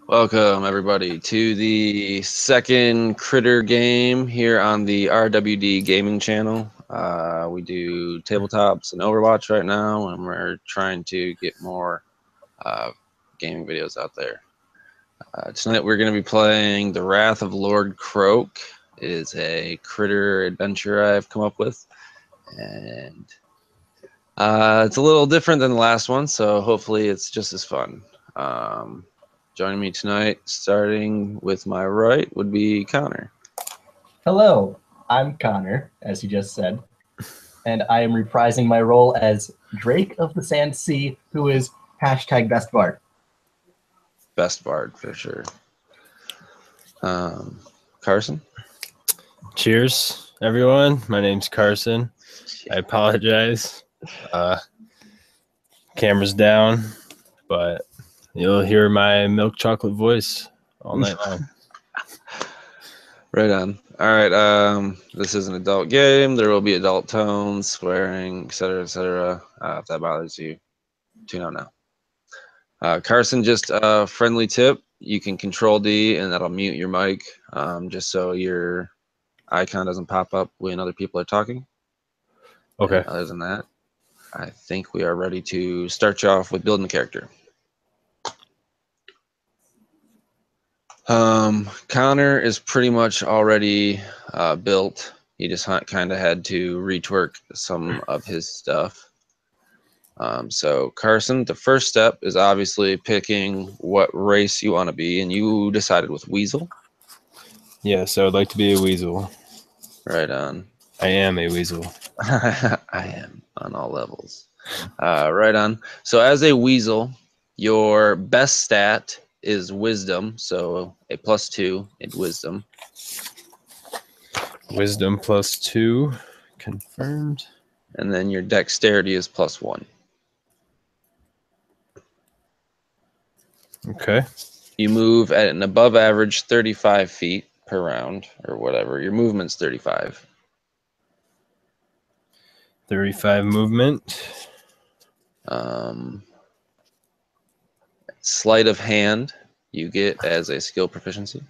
Welcome, everybody, to the second Critter game here on the RWD Gaming channel. We do tabletops and Overwatch right now, and we're trying to get more gaming videos out there. Tonight we're going to be playing The Wrath of Lord Croak. It is a Critter adventure I've come up with, and it's a little different than the last one, so hopefully it's just as fun. Joining me tonight, starting with my right, would be Connor. Hello, I'm Connor, as you just said, and I am reprising my role as Drake of the Sand Sea, who is #best bard. Best bard, for sure. Carson? Cheers, everyone. My name's Carson. I apologize. Camera's down, but you'll hear my milk chocolate voice all night long. Right on. All right. This is an adult game. There will be adult tones, swearing, etc., etc. If that bothers you, tune out now. Carson, just a friendly tip. You can Control D, and that'll mute your mic, just so your icon doesn't pop up when other people are talking. Okay. And other than that, I think we are ready to start you off with building the character. Connor is pretty much already built. He just kind of had to retwork some of his stuff. So Carson, the first step is obviously picking what race you want to be, and you decided with Weasel. Yes, I would like to be a weasel. Right on. I am a weasel. I am on all levels. Right on. So as a weasel, your best stat is wisdom, so a +2 in wisdom. Wisdom +2, confirmed. And then your dexterity is +1. Okay. You move at an above average 35 feet per round, or whatever. Your movement's 35. 35 movement. Sleight of hand you get as a skill proficiency.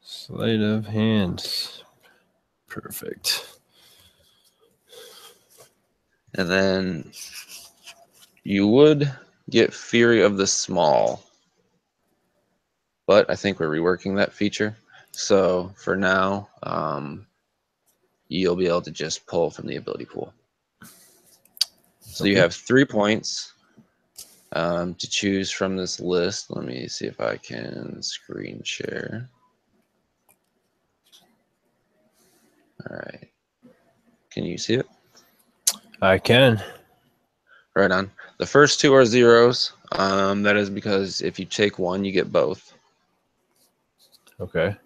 Sleight of hand. Perfect. And then you would get Fury of the Small, but I think we're reworking that feature. So for now, you'll be able to just pull from the ability pool. So you have 3 points to choose from this list. Let me see if I can screen share. All right. Can you see it? I can. Right on. The first 2 are zeros. That is because if you take one, you get both. Okay.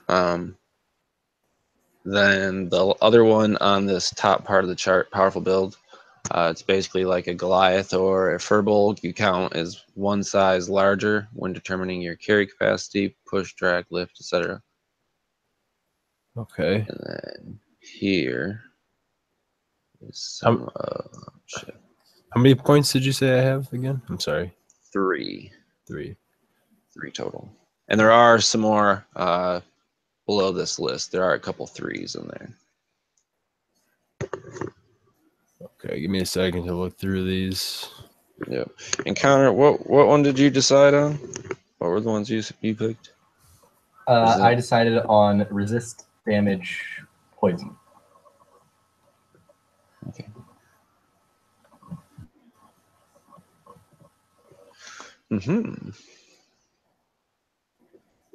Then the other one on this top part of the chart, powerful build, it's basically like a Goliath or a Firbolg. You count as one size larger when determining your carry capacity, push, drag, lift, etc. Okay. And then here is some shit. How many points did you say I have again? I'm sorry. 3. 3. 3 total. And there are some more below this list. There are a couple 3s in there. Okay, give me a second to look through these. Yep. And Connor, what one did you decide on? What were the ones you picked? I decided on resist damage poison. Okay.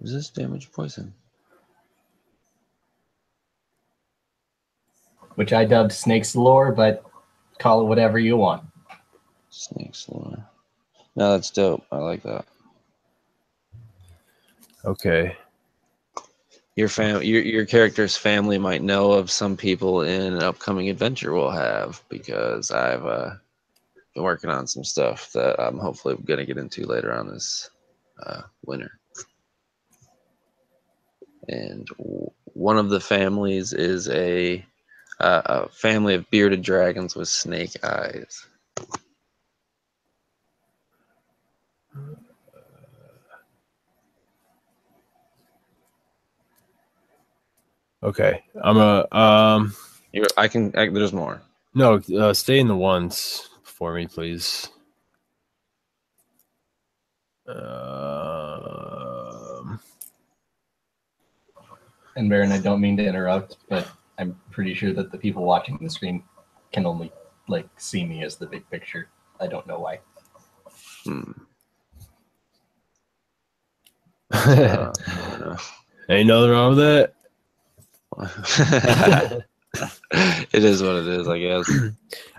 Resist damage poison. Which I dubbed Snake's Lore, but call it whatever you want. Snake's Lore. No, that's dope. I like that. Okay. Your character's family might know of some people in an upcoming adventure we'll have, because I've been working on some stuff that I'm hopefully going to get into later on this winter. And one of the families is a family of bearded dragons with snake eyes. Okay, I'm a There's more. no. Stay in the ones for me, please. And Baron, I don't mean to interrupt, but I'm pretty sure that the people watching the stream can only like see me as the big picture. I don't know why. Ain't nothing wrong with that. It is what it is, I guess. Well,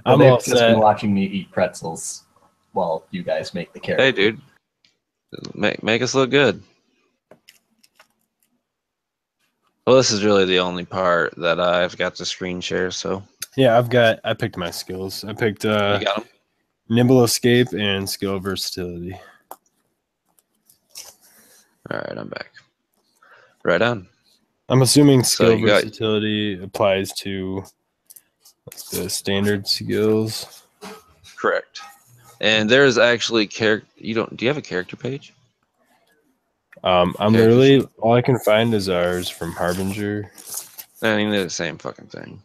I'm they've all just set. been watching me eat pretzels while you guys make the character. Hey, dude, make us look good. Well, this is really the only part that I've got to screen share. So Yeah, I picked my skills. I picked you got them. nimble escape and skill versatility. All right, I'm back. Right on. I'm assuming So skill you got- versatility applies to the standard skills. Correct. And there's actually Do you have a character page? I'm literally all I can find is ours from Harbinger. I mean, they're the same fucking thing.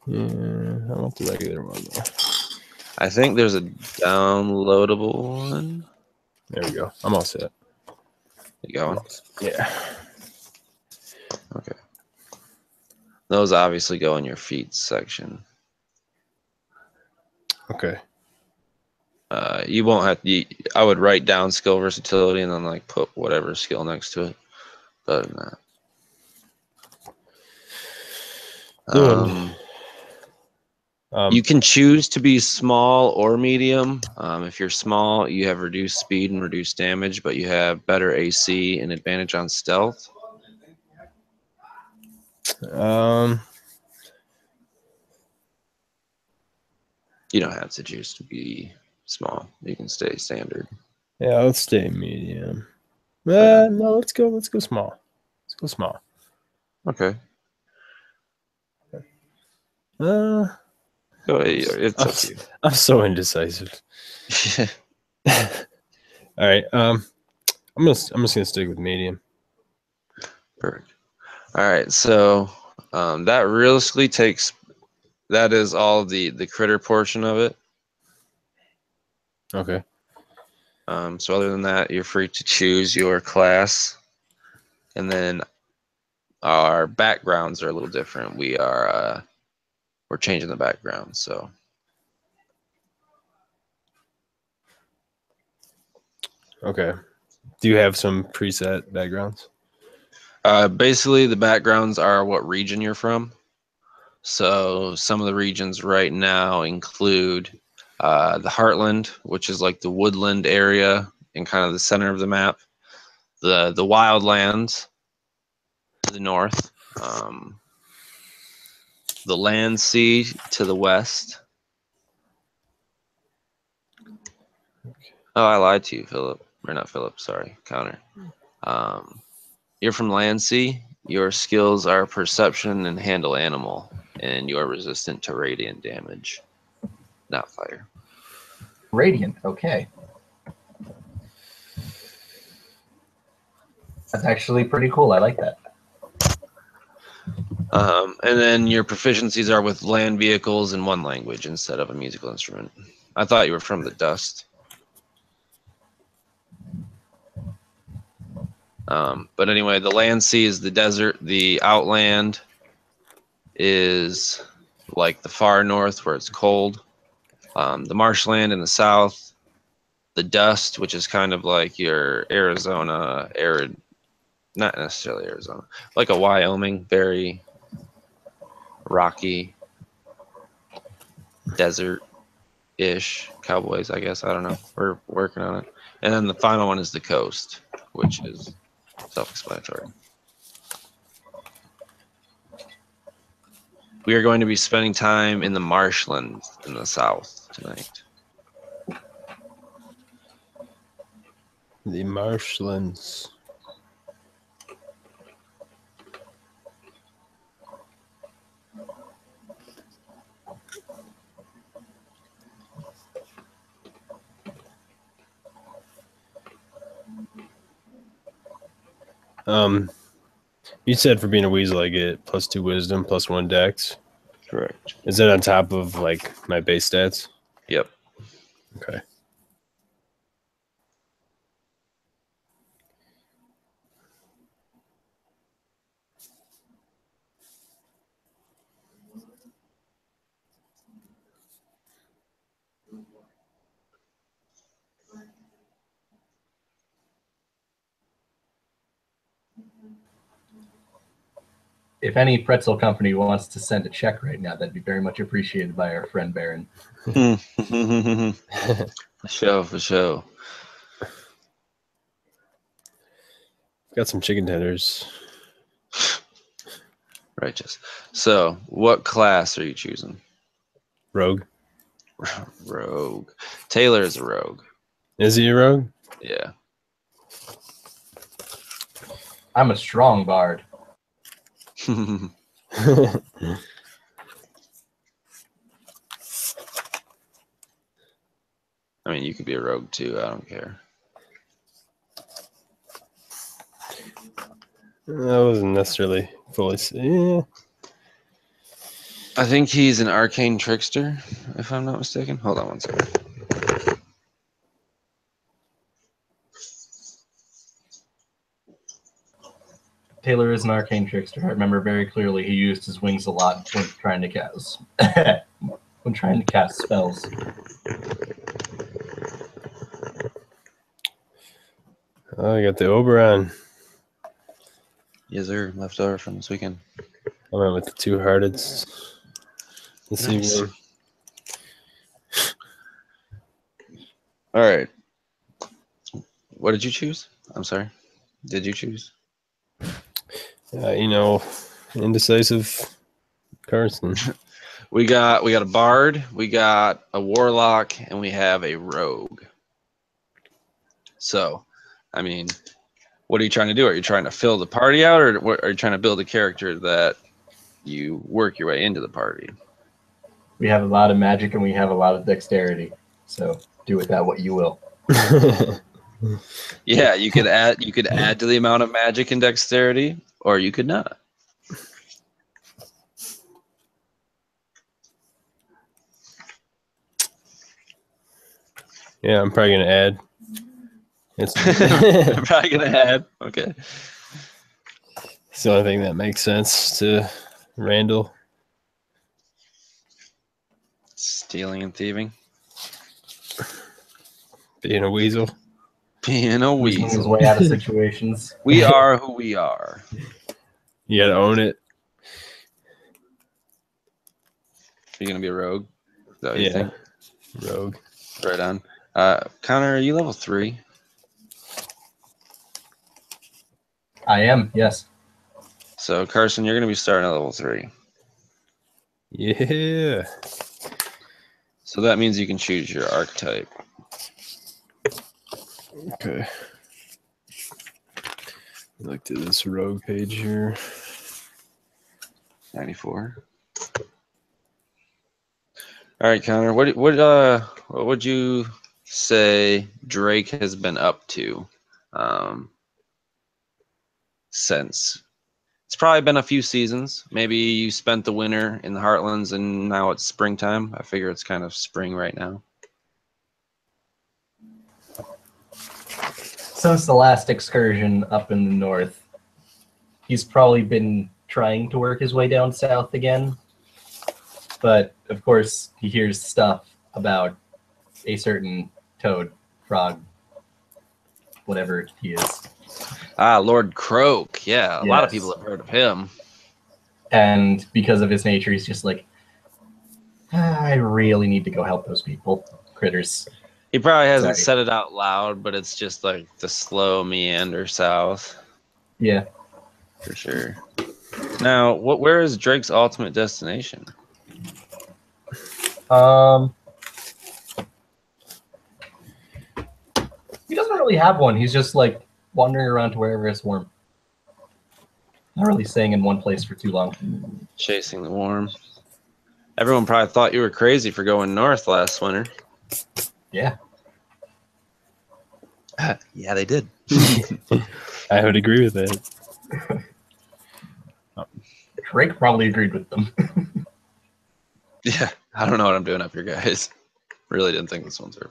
Yeah, I want the regular one though. I think there's a downloadable one. There we go. I'm all set. You going? Yeah. Okay. Those obviously go in your feats section. Okay. You won't have. I would write down skill versatility and then like put whatever skill next to it. Other than that. You can choose to be small or medium. If you're small, you have reduced speed and reduced damage, but you have better AC and advantage on stealth. You don't have to choose to be small. You can stay standard. Yeah, let's stay medium. No, let's go small. Let's go small. Okay. It's up to you. I'm so indecisive. All right. I'm just gonna stick with medium. Perfect. All right. So that realistically takes. That is all the critter portion of it. Okay. So other than that, you're free to choose your class, and then our backgrounds are a little different. We're changing the background. So okay. Do you have some preset backgrounds? basically, the backgrounds are what region you're from. So some of the regions right now include the Heartland, which is like the woodland area in kind of the center of the map. The wildlands to the north. The land sea to the west. Oh, I lied to you, Philip. Or not Philip, sorry, Connor. You're from land sea. Your skills are perception and handle animal, and you are resistant to radiant damage, not fire. Radiant, okay. That's actually pretty cool. I like that. And then your proficiencies are with land vehicles in one language instead of a musical instrument. I thought you were from the dust. But anyway, the land sea is the desert. The outland is like the far north where it's cold. The marshland in the south. The dust, which is kind of like your Arizona arid, not necessarily Arizona, like a Wyoming, very rocky desert-ish. Cowboys, I guess. I don't know. We're working on it. And then the final one is the coast, which is self-explanatory. We are going to be spending time in the marshlands in the south tonight. The marshlands. You said for being a weasel, I get +2 wisdom, +1 dex. Correct. Is that on top of like my base stats? Yep. Okay. If any pretzel company wants to send a check right now, that'd be very much appreciated by our friend Baron. For sure. Got some chicken tenders. Righteous. So, what class are you choosing? Rogue. Rogue. Taylor is a rogue. Is he a rogue? Yeah. I'm a strong bard. I mean, you could be a rogue too. I don't care. I wasn't necessarily fully. Yeah. I think he's an arcane trickster, if I'm not mistaken. Hold on one second. Taylor is an arcane trickster. I remember very clearly he used his wings a lot when trying to cast spells. Oh, I got the Oberon. Yes, sir. Left over from this weekend. I went with the 2-hearted this Nice. evening. All right. What did you choose? I'm sorry. Did you choose? Indecisive Carson. We got a bard, we got a warlock, and we have a rogue. So, I mean, what are you trying to do? Are you trying to fill the party out, or are you trying to build a character that you work your way into the party? We have a lot of magic and we have a lot of dexterity. So do with that what you will. Yeah, you could add to the amount of magic and dexterity, or you could not. Yeah, I'm probably gonna add. I'm probably gonna add. Okay. It's the only thing that makes sense to Randall. Stealing and thieving. Being a weasel. Being a Weaseling his weasel. way out of situations. We are who we are. You gotta own it. You're gonna be a rogue? Is that what you think? Rogue. Right on. Connor, are you level 3? I am, yes. So Carson, you're gonna be starting at level 3. Yeah. So that means you can choose your archetype. Okay. Look to this rogue page here. 94. All right, Connor. What would you say Drake has been up to since? It's probably been a few seasons. Maybe you spent the winter in the Heartlands and now it's springtime. I figure it's kind of spring right now. Since the last excursion up in the north, he's probably been trying to work his way down south again. But, of course, he hears stuff about a certain toad, frog, whatever he is. Lord Croak. Yeah, a lot of Yes. people have heard of him. And because of his nature, he's just like, I really need to go help those people, critters. He probably hasn't Sorry. said it out loud, but it's just like the slow meander south. Yeah. For sure. Now, where is Drake's ultimate destination? He doesn't really have one. He's just like wandering around to wherever it's warm. Not really staying in one place for too long. Chasing the warm. Everyone probably thought you were crazy for going north last winter. Yeah. Yeah, they did. I would agree with that. Drake probably agreed with them. Yeah, I don't know what I'm doing up here, guys. Really didn't think this one through.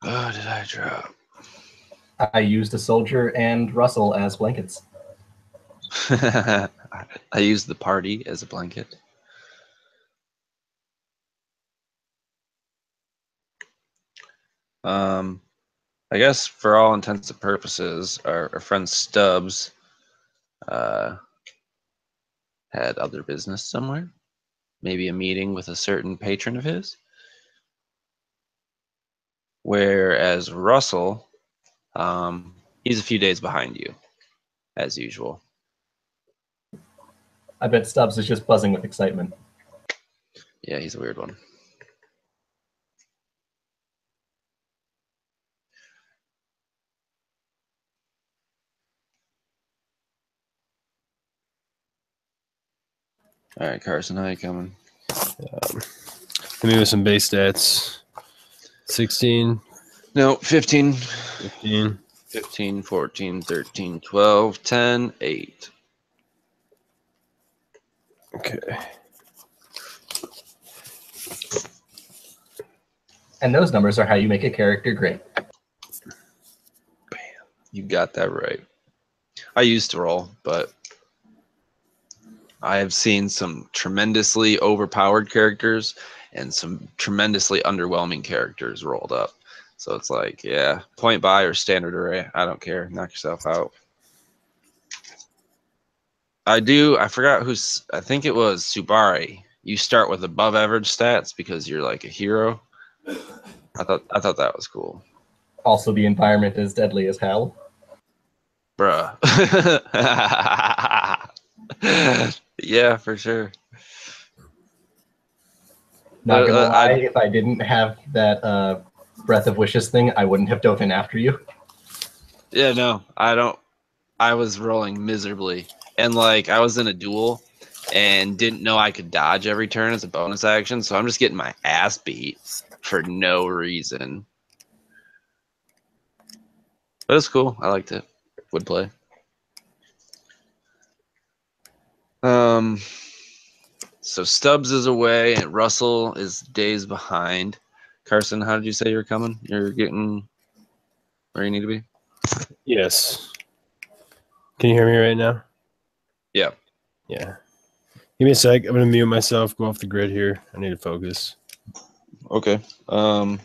Oh, did I drop? I used a soldier and Russell as blankets. I used the party as a blanket. I guess for all intents and purposes, our friend Stubbs had other business somewhere. Maybe a meeting with a certain patron of his. Whereas Russell, he's a few days behind you, as usual. I bet Stubbs is just buzzing with excitement. Yeah, he's a weird one. All right, Carson, how you coming? Hit me with some base stats. 16. No, 15. 15. 15, 14, 13, 12, 10, 8. Okay. And those numbers are how you make a character great. Bam. You got that right. I used to roll, but I have seen some tremendously overpowered characters and some tremendously underwhelming characters rolled up. So it's like, yeah, point buy or standard array. I don't care. Knock yourself out. I forgot who's, I think it was Subari. You start with above average stats because you're like a hero. I thought that was cool. Also, the environment is deadly as hell. Bruh. Yeah, for sure. Not gonna lie, if I didn't have that Breath of Wishes thing, I wouldn't have dove in after you. Yeah, no, I was rolling miserably. And like I was in a duel and didn't know I could dodge every turn as a bonus action, so I'm just getting my ass beat for no reason. But it's cool. I liked it. Would play. So Stubbs is away and Russell is days behind. Carson, how did you say you're coming? You're getting where you need to be? Yes. Can you hear me right now? Yeah. Yeah. Give me a sec. I'm going to mute myself, go off the grid here. I need to focus. Okay. I'm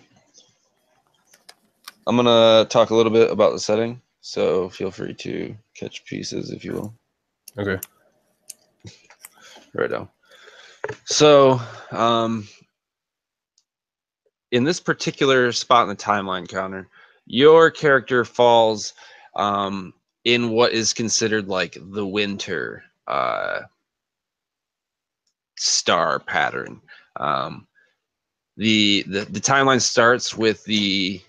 going to talk a little bit about the setting, so feel free to catch pieces if you will. Okay. Right now. So, in this particular spot in the timeline counter, your character falls in what is considered like the winter star pattern. The timeline starts with the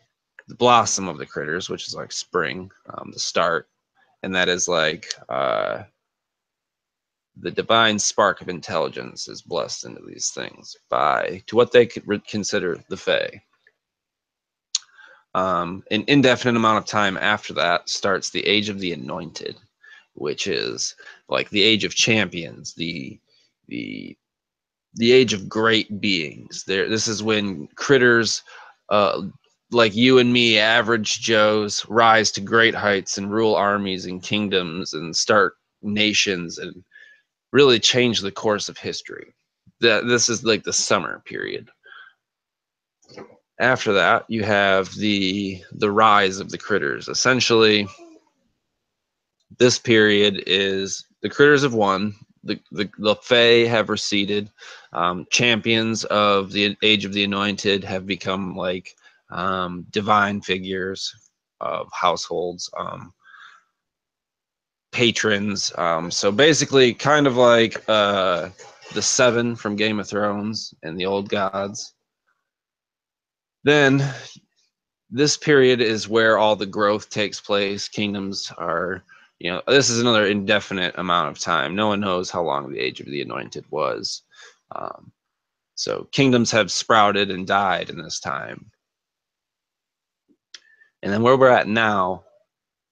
blossom of the critters, which is like spring, the start, and that is like the divine spark of intelligence is blessed into these things by to what they could consider the Fae. An indefinite amount of time after that starts the Age of the Anointed, which is like the Age of Champions, the Age of Great Beings. This is when critters like you and me, average Joes, rise to great heights and rule armies and kingdoms and start nations and really change the course of history. This is like the summer period. After that, you have the rise of the critters. Essentially, this period is the critters have won. The Fae have receded. Champions of the Age of the Anointed have become like divine figures of households, patrons. So basically, kind of like the Seven from Game of Thrones and the old gods. Then this period is where all the growth takes place. Kingdoms are, this is another indefinite amount of time. No one knows how long the Age of the Anointed was. So kingdoms have sprouted and died in this time. And then where we're at now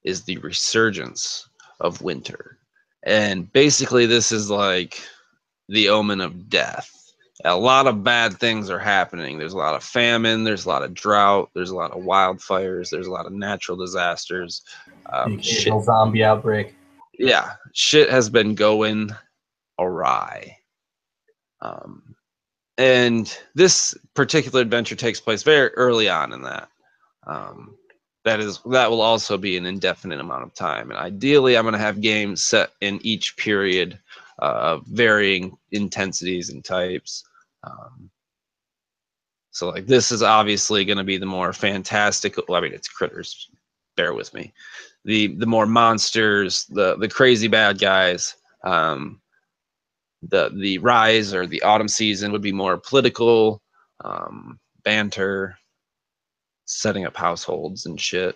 is the resurgence of winter. And basically this is like the omen of death. A lot of bad things are happening. There's a lot of famine, there's a lot of drought, there's a lot of wildfires, there's a lot of natural disasters. The occasional zombie outbreak. Yeah, shit has been going awry. And this particular adventure takes place very early on in that. That will also be an indefinite amount of time. And ideally, I'm going to have games set in each period of varying intensities and types. So like this is obviously going to be the more fantastical. Well, I mean, it's critters. Bear with me. The more monsters, the crazy bad guys. The rise or the autumn season would be more political, banter, setting up households and shit.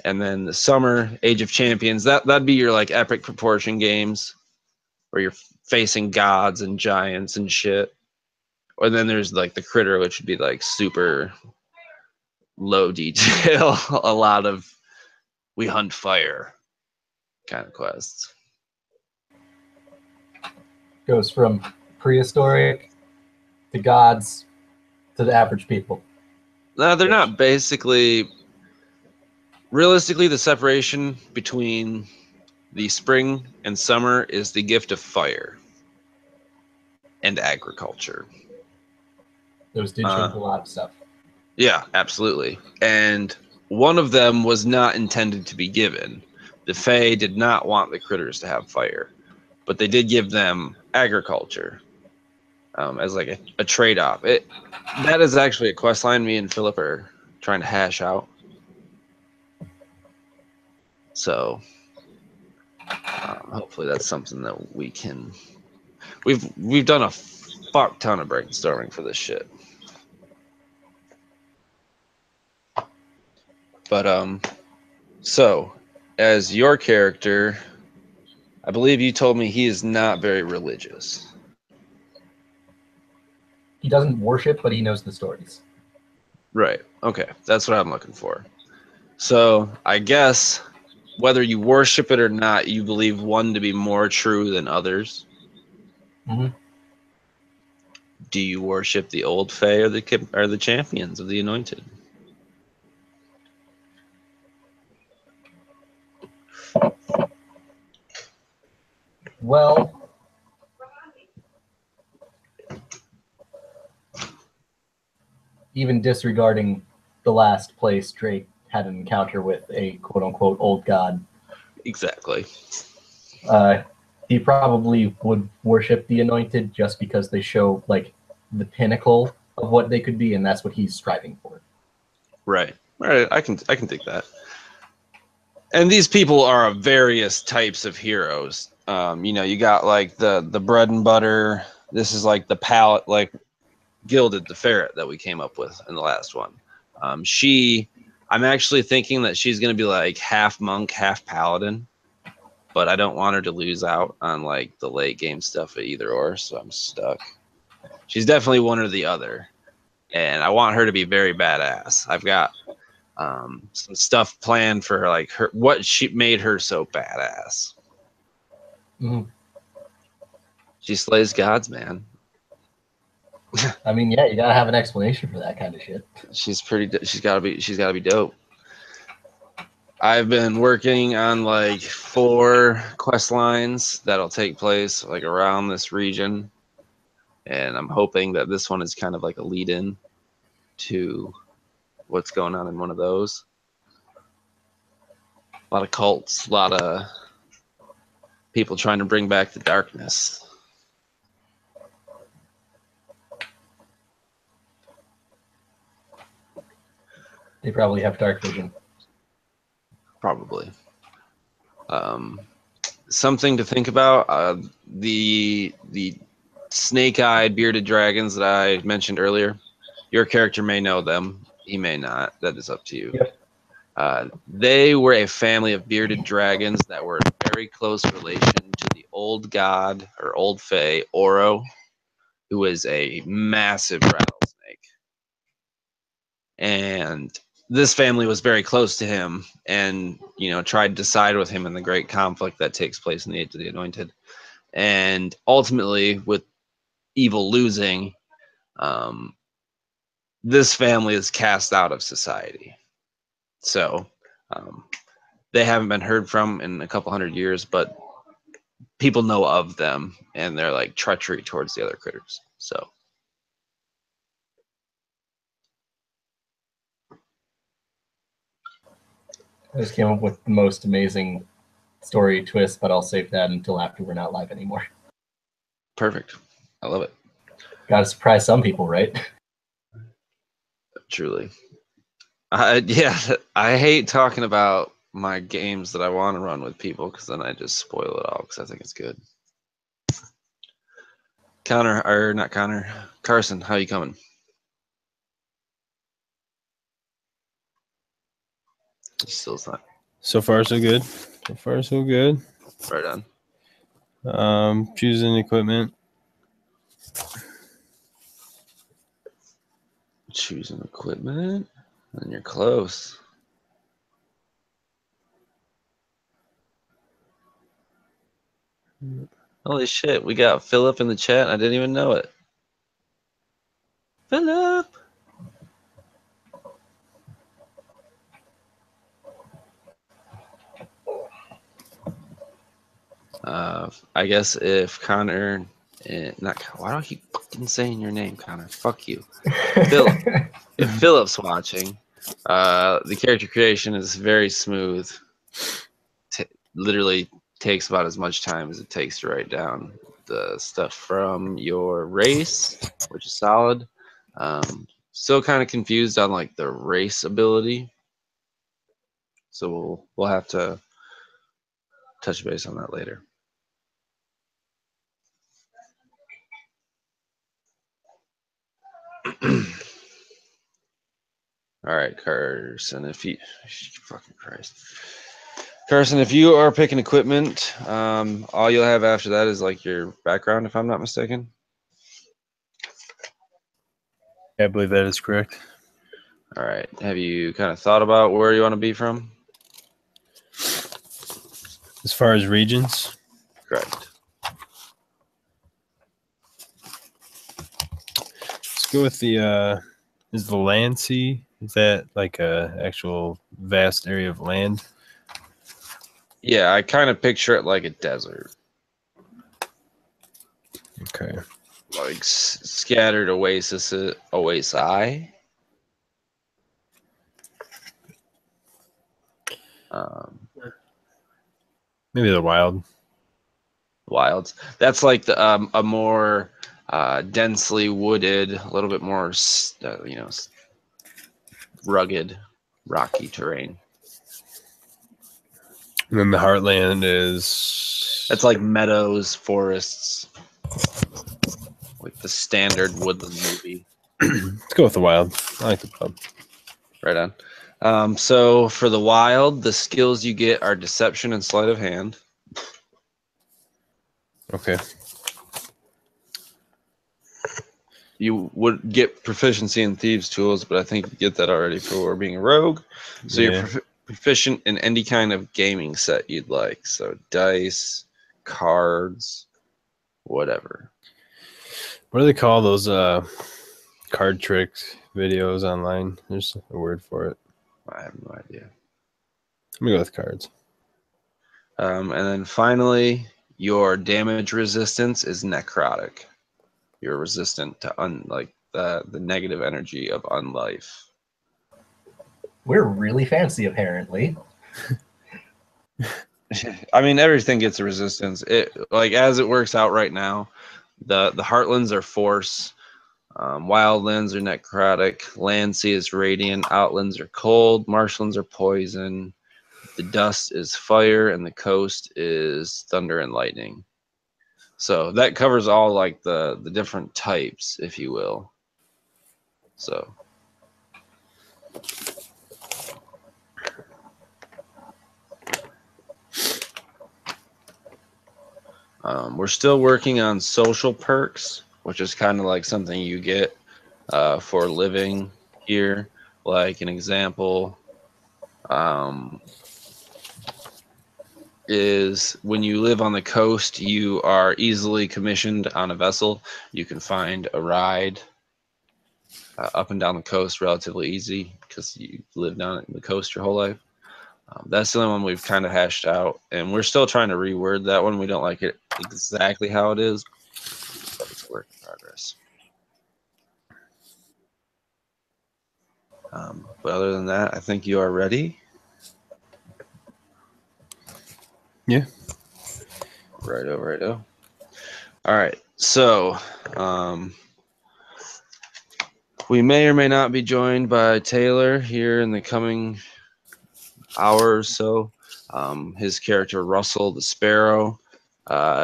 And then the summer, Age of Champions, that'd be your like epic proportion games where you're facing gods and giants and shit. Or then there's like the critter, which would be like super low detail, a lot of we hunt fire kind of quests. Goes from prehistoric to gods to the average people. No, they're not. Basically, realistically, the separation between the spring and summer is the gift of fire and agriculture. Those did change a lot of stuff. Yeah, absolutely. And one of them was not intended to be given. The Fae did not want the critters to have fire, but they did give them agriculture as like a trade-off. That is actually a quest line me and Philip are trying to hash out. So hopefully that's something that we can. We've done a fuck ton of brainstorming for this shit. But so as your character, I believe you told me he is not very religious. He doesn't worship, but he knows the stories. Right. Okay. That's what I'm looking for. So I guess whether you worship it or not, you believe one to be more true than others. Mm-hmm. Do you worship the old Fae or the champions of the anointed? Well, even disregarding the last place Drake had an encounter with a quote-unquote old god. Exactly. He probably would worship the anointed just because they show like the pinnacle of what they could be, and that's what he's striving for. Right. All right. I can take that. And these people are of various types of heroes. You got like the bread and butter. This is like the palette, like Gilded, the ferret that we came up with in the last one. I'm actually thinking that she's going to be like half monk, half paladin, but I don't want her to lose out on like the late game stuff at either or, so I'm stuck. She's definitely one or the other, and I want her to be very badass. I've got some stuff planned for her, like what she made her so badass. Mm-hmm. She slays gods, man. I mean, yeah, you gotta have an explanation for that kind of shit. She's gotta be dope. I've been working on like 4 quest lines that'll take place like around this region, and I'm hoping that this one is kind of like a lead-in to what's going on in one of those. A lot of cults, a lot of people trying to bring back the darkness. They probably have dark vision. Probably. Something to think about. The snake-eyed bearded dragons that I mentioned earlier. Your character may know them. He may not. That is up to you. Yep. They were a family of bearded dragons that were in very close relation to the old god or old fae, Oro. who is a massive rattlesnake. And this family was very close to him and, tried to side with him in the great conflict that takes place in the Age of the Anointed. And ultimately, with evil losing, this family is cast out of society. So they haven't been heard from in a couple hundred years, but people know of them and they're like treachery towards the other critters. So I just came up with the most amazing story twist, but I'll save that until after we're not live anymore. perfect. I love it. Gotta surprise some people, right? Truly. Yeah, I hate talking about my games that I want to run with people because then I just spoil it all because I think it's good. Carson, how you coming? Still not. So far, so good. So far, so good. Right on. Choosing equipment. Choosing equipment, and you're close. Holy shit, we got Philip in the chat. I didn't even know it. Philip! I guess if Connor, why do I keep fucking saying your name, Connor? Fuck you. Philip. If Philip's watching, the character creation is very smooth. Literally takes about as much time as it takes to write down the stuff from your race, which is solid. Still kind of confused on like the race ability, so we'll have to touch base on that later. All right, Carson, fucking Christ. Carson, if you are picking equipment, all you'll have after that is like your background, if I'm not mistaken. I believe that is correct. All right. Have you kind of thought about where you want to be from? As far as regions? Correct. Let's go with the, is the land sea? Is that like a actual vast area of land? Yeah, I kind of picture it like a desert. Okay. Like scattered oasis. Maybe the wild. Wilds. That's like the a more densely wooded, a little bit more rugged, rocky terrain. And then the heartland is... That's like meadows, forests, like the standard woodland movie. Let's go with the wild. I like the wild. Right on. So for the wild, the skills you get are deception and sleight of hand. Okay. You would get proficiency in thieves' tools, but I think you get that already for being a rogue. So Yeah. you're proficient in any kind of gaming set you'd like. So dice, cards, whatever. What do they call those card tricks videos online? There's a word for it. I have no idea. I'm going to go with cards. And then finally, your damage resistance is necrotic. You're resistant to the negative energy of unlife. We're really fancy, apparently. I mean, everything gets a resistance. It like as it works out right now, the heartlands are force, wildlands are necrotic, land sea is radiant, outlands are cold, marshlands are poison, the dust is fire, and the coast is thunder and lightning. So that covers all like the different types, if you will. So we're still working on social perks, which is kind of like something you get for living here. Like an example is when you live on the coast, you are easily commissioned on a vessel. You can find a ride up and down the coast relatively easy because you live down the coast your whole life. That's the only one we've kind of hashed out, and we're still trying to reword that one. We don't like it exactly how it is, but it's a work in progress. But other than that, I think you are ready. Yeah. Righto. All right, so we may or may not be joined by Taylor here in the coming hour or so. His character, Russell the Sparrow,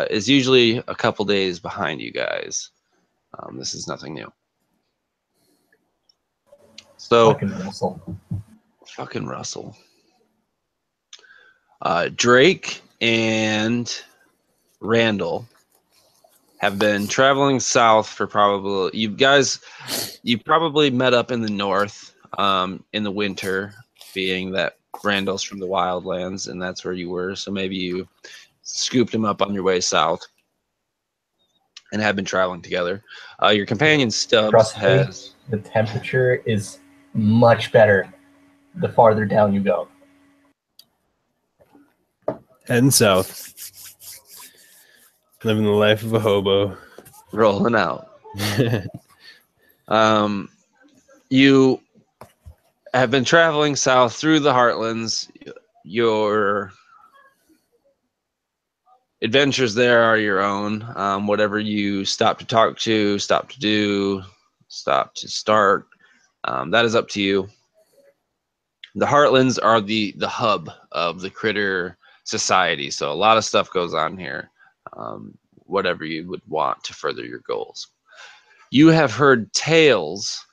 is usually a couple days behind you guys. This is nothing new. So, fucking Russell. Drake and Randall have been traveling south for probably, you probably met up in the north in the winter, being that Randall's from the Wildlands and that's where you were. So maybe you scooped him up on your way south and have been traveling together. Your companion Stubbs has... The temperature is much better the farther down you go. Heading south. Living the life of a hobo. Rolling out. You have been traveling south through the Heartlands. Your adventures there are your own. Whatever you stop to talk to, stop to do, stop to start, that is up to you. The Heartlands are the hub of the critter society, so a lot of stuff goes on here. Whatever you would want to further your goals. You have heard tales,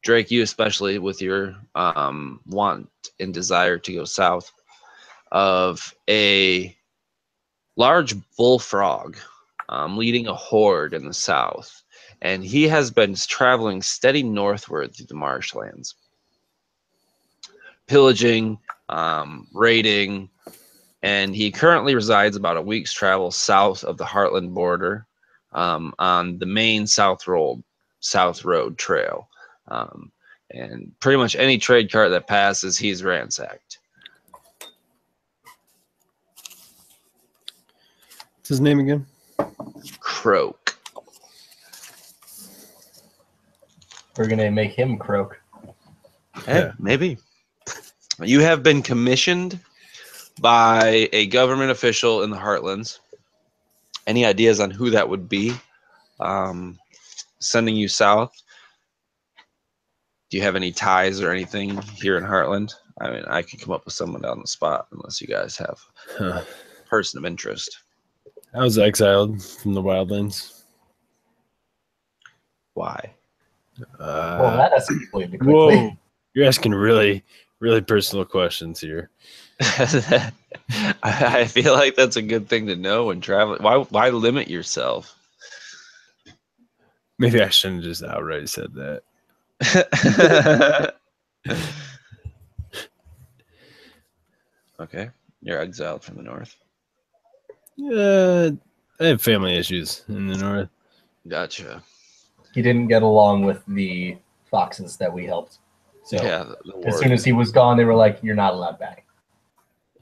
Drake, you especially, with your want and desire to go south, of a large bullfrog leading a horde in the south. And he has been traveling steady northward through the marshlands, pillaging, raiding, and he currently resides about a week's travel south of the Heartland border on the main South Road Trail. And pretty much any trade cart that passes, he's ransacked. What's his name again? Croak. We're going to make him croak. Hey, Yeah. Maybe. You have been commissioned by a government official in the Heartlands. Any ideas on who that would be sending you south? Do you have any ties or anything here in Heartland? I mean, I could come up with someone on the spot unless you guys have a person of interest. I was exiled from the Wildlands. Why? Well, that escalated quickly. Whoa. You're asking really, really personal questions here. I feel like that's a good thing to know when traveling. Why limit yourself? Maybe I shouldn't have just outright said that. Okay, you're exiled from the north. I have family issues in the north. Gotcha. He didn't get along with the foxes that we helped. So Yeah, as soon as he was gone, they were like, "You're not allowed back."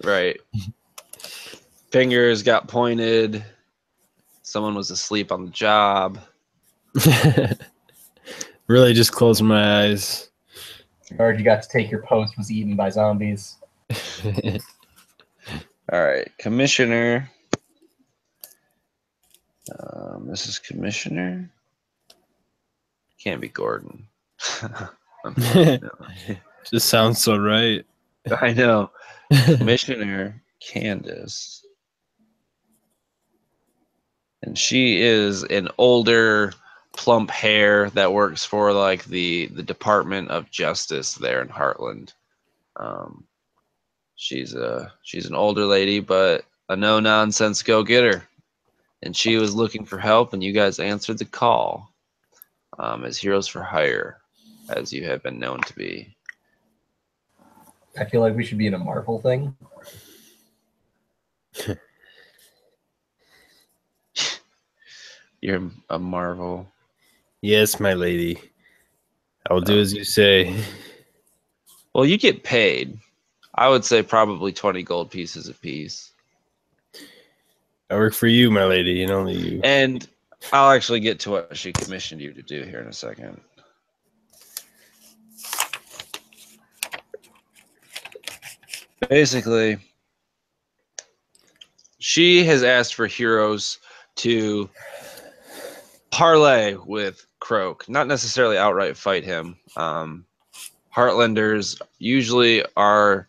Right. Fingers got pointed. Someone was asleep on the job. Really just closing my eyes. Or you got to take your post was eaten by zombies. All right, Commissioner. This is Commissioner. Can't be Gordon. Just sounds so right. I know. Commissioner Candace. And she is an older, plump hair that works for like the Department of Justice there in Heartland. She's an older lady, but a no nonsense go getter. and she was looking for help, and you guys answered the call as heroes for hire, as you have been known to be. I feel like we should be in a Marvel thing. You're a Marvel. Yes, my lady. I will do as you say. Well, you get paid. I would say probably 20 gold pieces apiece. I work for you, my lady, and only you. And I'll actually get to what she commissioned you to do here in a second. Basically, she has asked for heroes to parley with Croak, not necessarily outright fight him. Heartlanders usually are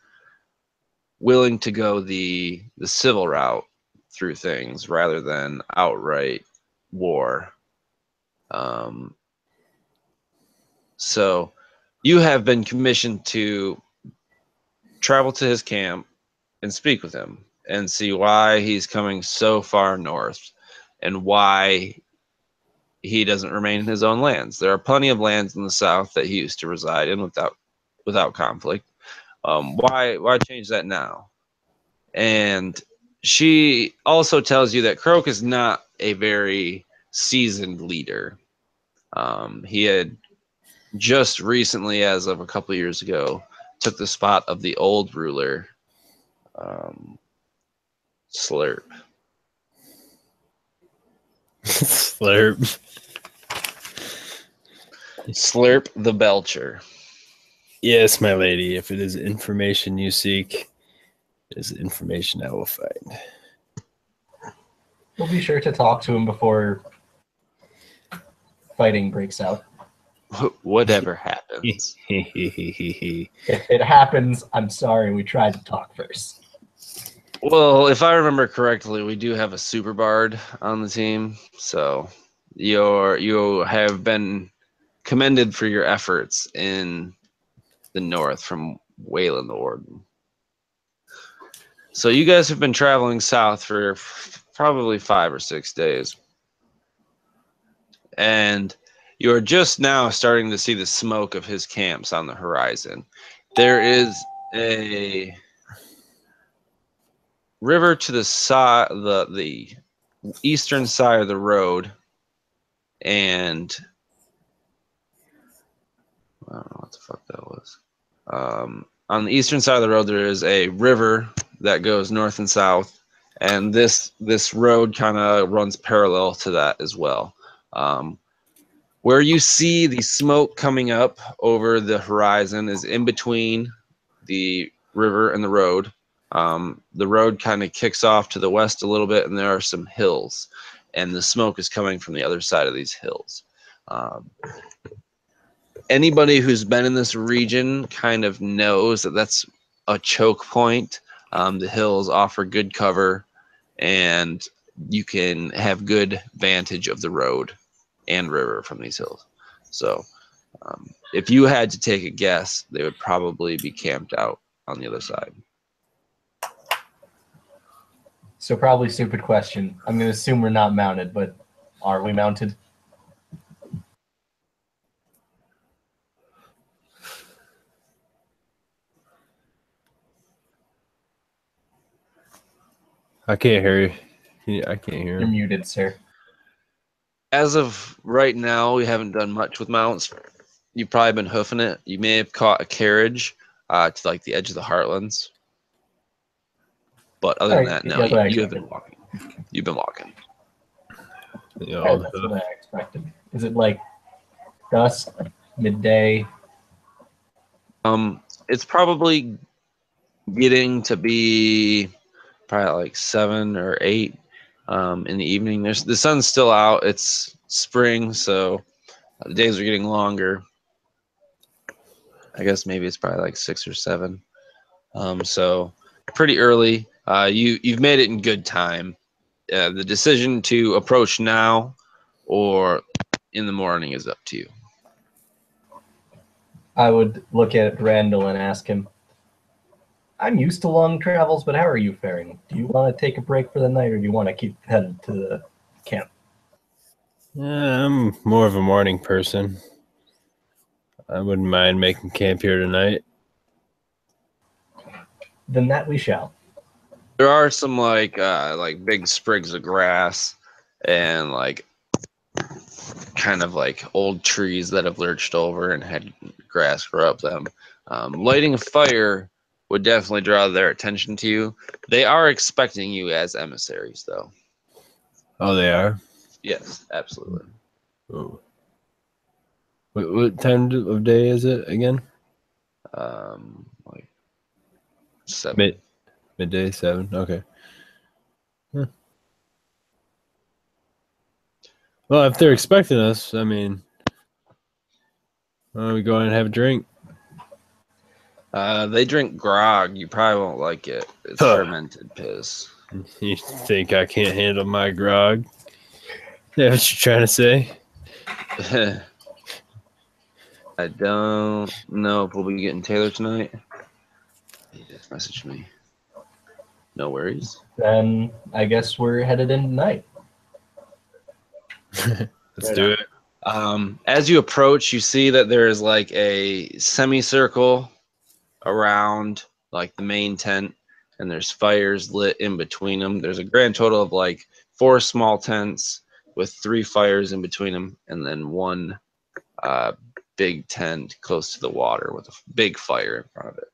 willing to go the civil route through things rather than outright war. So you have been commissioned to travel to his camp and speak with him and see why he's coming so far north and why he doesn't remain in his own lands. There are plenty of lands in the south that he used to reside in without conflict. Why change that now? And she also tells you that Croak is not a very seasoned leader. He had just recently, as of a couple of years ago, took the spot of the old ruler, Slurp. Slurp. Slurp the Belcher. Yes, my lady. If it is information you seek, it is information I will find. We'll be sure to talk to him before fighting breaks out. Whatever happens. If it happens, I'm sorry. We tried to talk first. Well, if I remember correctly, we do have a super bard on the team, so you have been commended for your efforts in the north from Wayland the Warden. So you guys have been traveling south for probably 5 or 6 days, and you are just now starting to see the smoke of his camps on the horizon. There is a river to the side, the eastern side of the road, and I don't know what the fuck that was. On the eastern side of the road, there is a river that goes north and south, and this road kind of runs parallel to that as well. Where you see the smoke coming up over the horizon is in between the river and the road. The road kind of kicks off to the west a little bit, and there are some hills, and the smoke is coming from the other side of these hills. Anybody who's been in this region kind of knows that that's a choke point. The hills offer good cover, and you can have good vantage of the road and river from these hills. So if you had to take a guess, they would probably be camped out on the other side. So probably stupid question. I'm going to assume we're not mounted, but are we mounted? I can't hear you. I can't hear You're him. muted, sir. As of right now, we haven't done much with mounts. You've probably been hoofing it. You may have caught a carriage to like the edge of the Heartlands. But other than that, no, you have been walking. You've been walking. Yeah, That's what I expected. Is it like dusk, midday? It's probably getting to be probably like 7 or 8 in the evening. The sun's still out. It's spring, so the days are getting longer. I guess maybe it's probably like 6 or 7. So pretty early. You've made it in good time. The decision to approach now or in the morning is up to you. I would look at Randall and ask him, I'm used to long travels, but how are you faring? Do you want to take a break for the night, or do you want to keep headed to camp? I'm more of a morning person. I wouldn't mind making camp here tonight. Then that we shall. There are some like big sprigs of grass and like kind of like old trees that have lurched over and had grass grow up them. Lighting a fire would definitely draw their attention to you. They are expecting you as emissaries, though. Oh, they are? Yes, absolutely. Oh. What time of day is it again? Like 7. Midday, 7. Okay. Huh. Well, if they're expecting us, I mean, why don't we go in and have a drink? They drink grog. You probably won't like it. It's fermented piss. You think I can't handle my grog? Yeah, what you trying to say? I don't know if we'll be getting Taylor tonight. He just messaged me. No worries. Then I guess we're headed in tonight. Let's do it. As you approach, you see that there is like a semicircle around like the main tent, and there's fires lit in between them. There's a grand total of like 4 small tents with 3 fires in between them, and then one big tent close to the water with a big fire in front of it.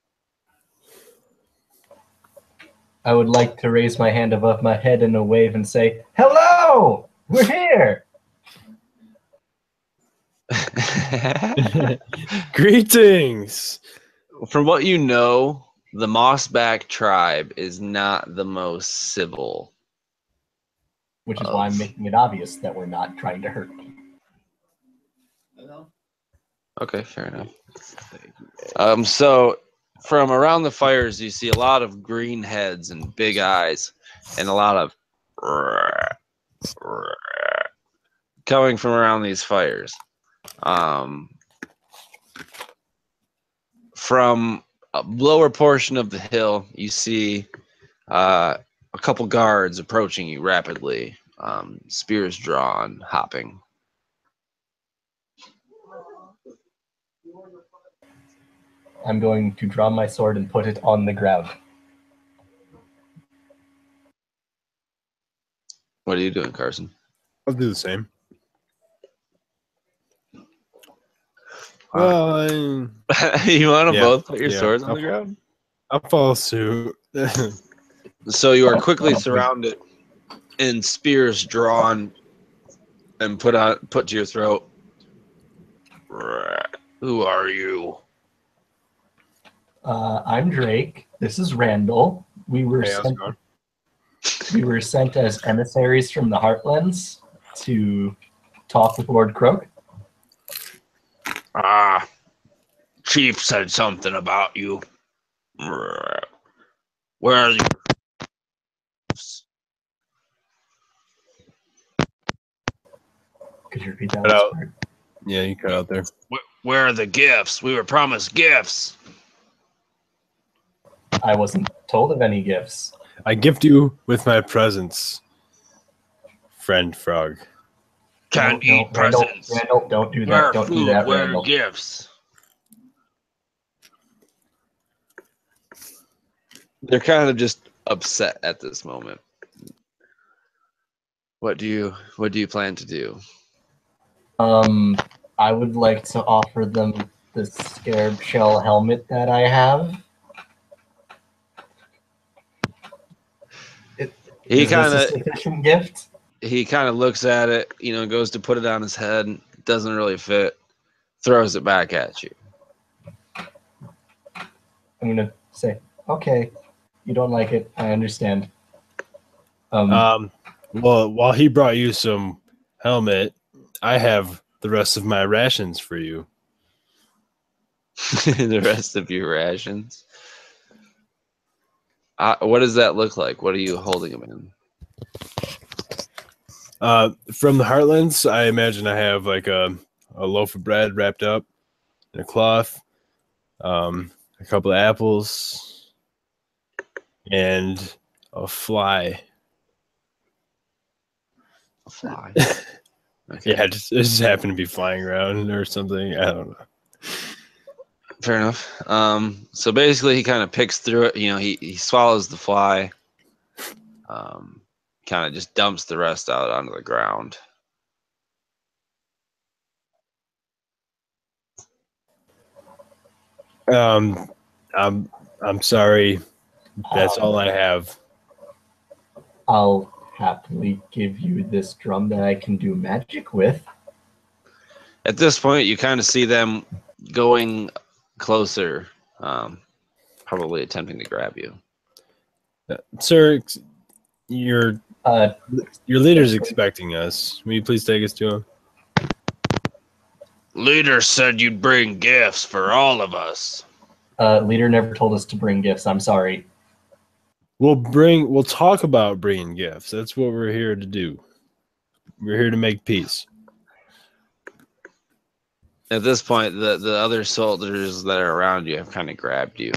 I would like to raise my hand above my head in a wave and say, "Hello! We're here!" Greetings! From what you know, the Mossback tribe is not the most civil. Which is why I'm making it obvious that we're not trying to hurt them. Okay, fair enough. So from around the fires, you see a lot of green heads and big eyes, and a lot of coming from around these fires. From a lower portion of the hill, you see a couple guards approaching you rapidly, spears drawn, hopping. I'm going to draw my sword and put it on the ground. What are you doing, Carson? I'll do the same. Well, you want to both put your swords on the ground? I'll follow suit. So you are quickly surrounded and spears drawn and put to your throat. Who are you? I'm Drake. This is Randall. We were sent as emissaries from the Heartlands to talk with Lord Croak. Chief said something about you. Where are you? Could you repeat that last part? Yeah, you cut out there. Where are the gifts? We were promised gifts. I wasn't told of any gifts. I gift you with my presence, friend frog. Can't eat presents. Randall, don't do that. Don't do that, where Randall. Gifts. They're kind of just upset at this moment. What do you plan to do? I would like to offer them the scarab shell helmet that I have. Is this a sufficient gift? He kind of looks at it, goes to put it on his head, doesn't really fit, throws it back at you. I'm gonna say, okay, you don't like it, I understand. Well, while he brought you some helmet, I have the rest of my rations for you. The rest of your rations? What does that look like? What are you holding them in? From the Heartlands, I imagine I have like a loaf of bread wrapped up in a cloth, a couple of apples, and a fly. A fly. Okay. Yeah, it just happened to be flying around or something. I don't know. Fair enough. So basically, he kind of picks through it. You know, he swallows the fly. Kind of just dumps the rest out onto the ground. I'm sorry. That's all I have. I'll happily give you this drum that I can do magic with. At this point, you kind of see them going closer, probably attempting to grab you. Sir, your leader's expecting us. Will you please take us to him? Leader said you'd bring gifts for all of us. Leader never told us to bring gifts. I'm sorry. We'll talk about bringing gifts. That's what we're here to do. We're here to make peace. At this point, the other soldiers that are around you have kind of grabbed you.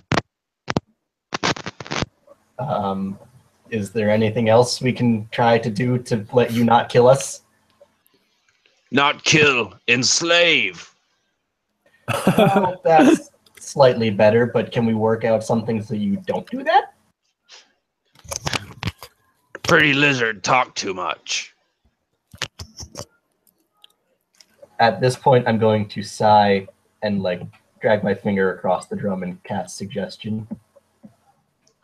Is there anything else we can try to do to let you not kill us? Not kill, enslave. Well, that's slightly better, but can we work out something so you don't do that? Pretty lizard talk too much. At this point, I'm going to sigh and like drag my finger across the drum and cast suggestion.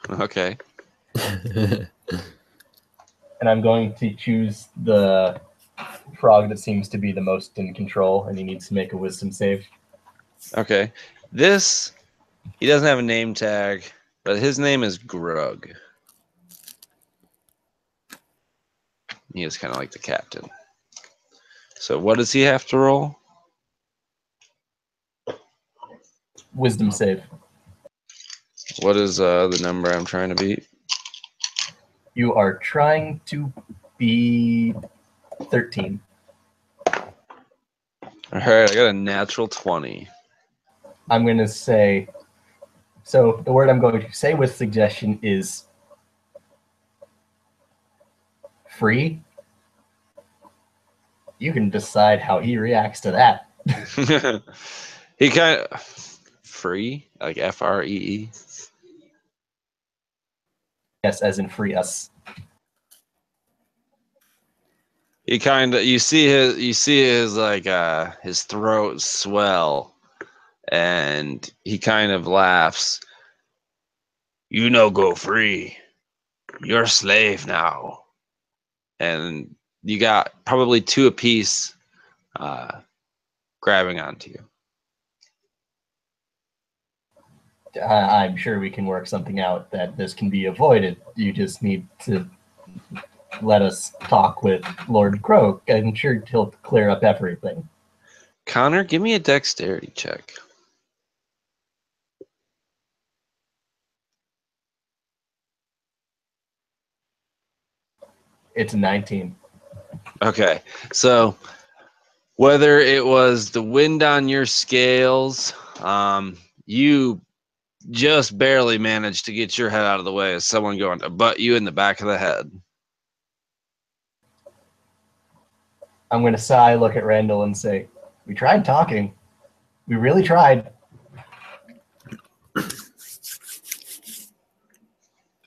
Okay. And I'm going to choose the frog that seems to be the most in control, and he needs to make a wisdom save. Okay. He doesn't have a name tag, but his name is Grug. He is kind of like the captain. So what does he have to roll? Wisdom save. What is the number I'm trying to beat? You are trying to be 13. All right, I got a natural 20. I'm going to say, so the word I'm going to say with suggestion is free. You can decide how he reacts to that. He kind of free, like Free. Yes, as in free us. He kind of you see his like his throat swell, and he kind of laughs. You no go free. You're a slave now. And you got probably two apiece grabbing onto you. I'm sure we can work something out that this can be avoided. You just need to let us talk with Lord Croak. I'm sure he'll clear up everything. Connor, give me a dexterity check. It's a 19. Okay, so whether it was the wind on your scales, you just barely managed to get your head out of the way as someone going to butt you in the back of the head. I'm going to sigh, look at Randall, and say, we tried talking. We really tried.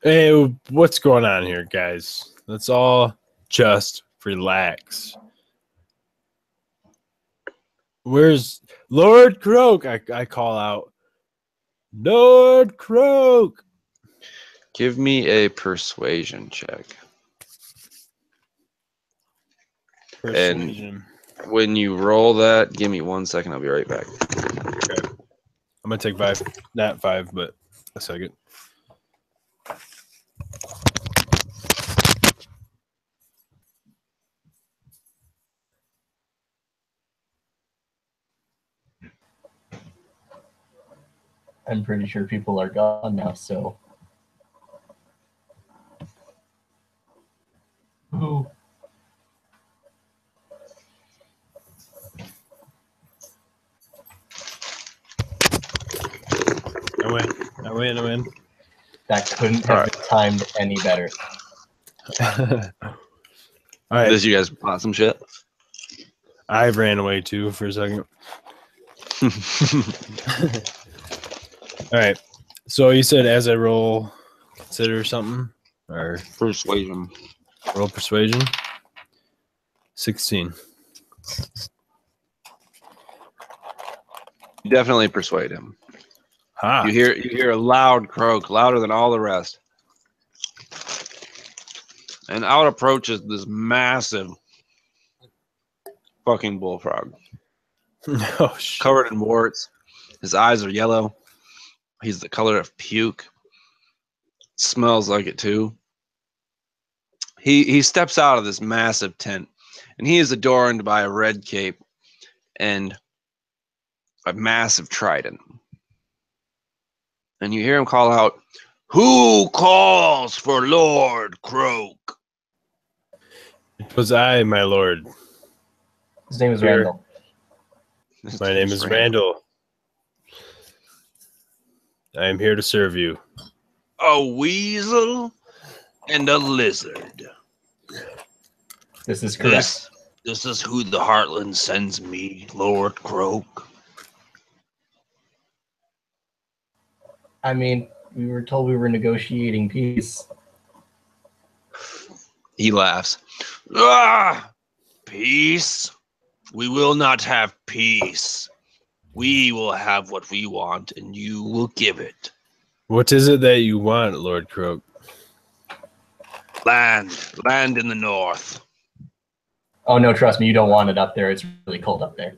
Hey, what's going on here, guys? Let's all just relax. Where's Lord Croak? I call out, Lord Croak. Give me a persuasion check. Persuasion. And when you roll that, give me 1 second. I'll be right back. Okay. I'm going to take 5. Not 5, but a second. I'm pretty sure people are gone now, so. Ooh. I win. That couldn't have been timed any better. All right. Did you guys plot some shit? I ran away too for a second. All right. So you said as I roll, consider something or Persuasion. roll persuasion. 16. You definitely persuade him. Ha. You hear a loud croak, louder than all the rest. And out approaches this massive fucking bullfrog. Oh shit. Covered in warts. His eyes are yellow. He's the color of puke. Smells like it too. He steps out of this massive tent, and he is adorned by a red cape and a massive trident. And you hear him call out, "Who calls for Lord Croak?" It was I, my lord. His name is Here. Randall. My name is Randall. I am here to serve you. A weasel and a lizard. This is correct. This is who the Heartland sends me, Lord Croak. I mean, we were told we were negotiating peace. He laughs. Ah! Peace? We will not have peace. We will have what we want, and you will give it. What is it that you want, Lord Croak? Land in the north. Oh no, trust me, you don't want it up there. It's really cold up there.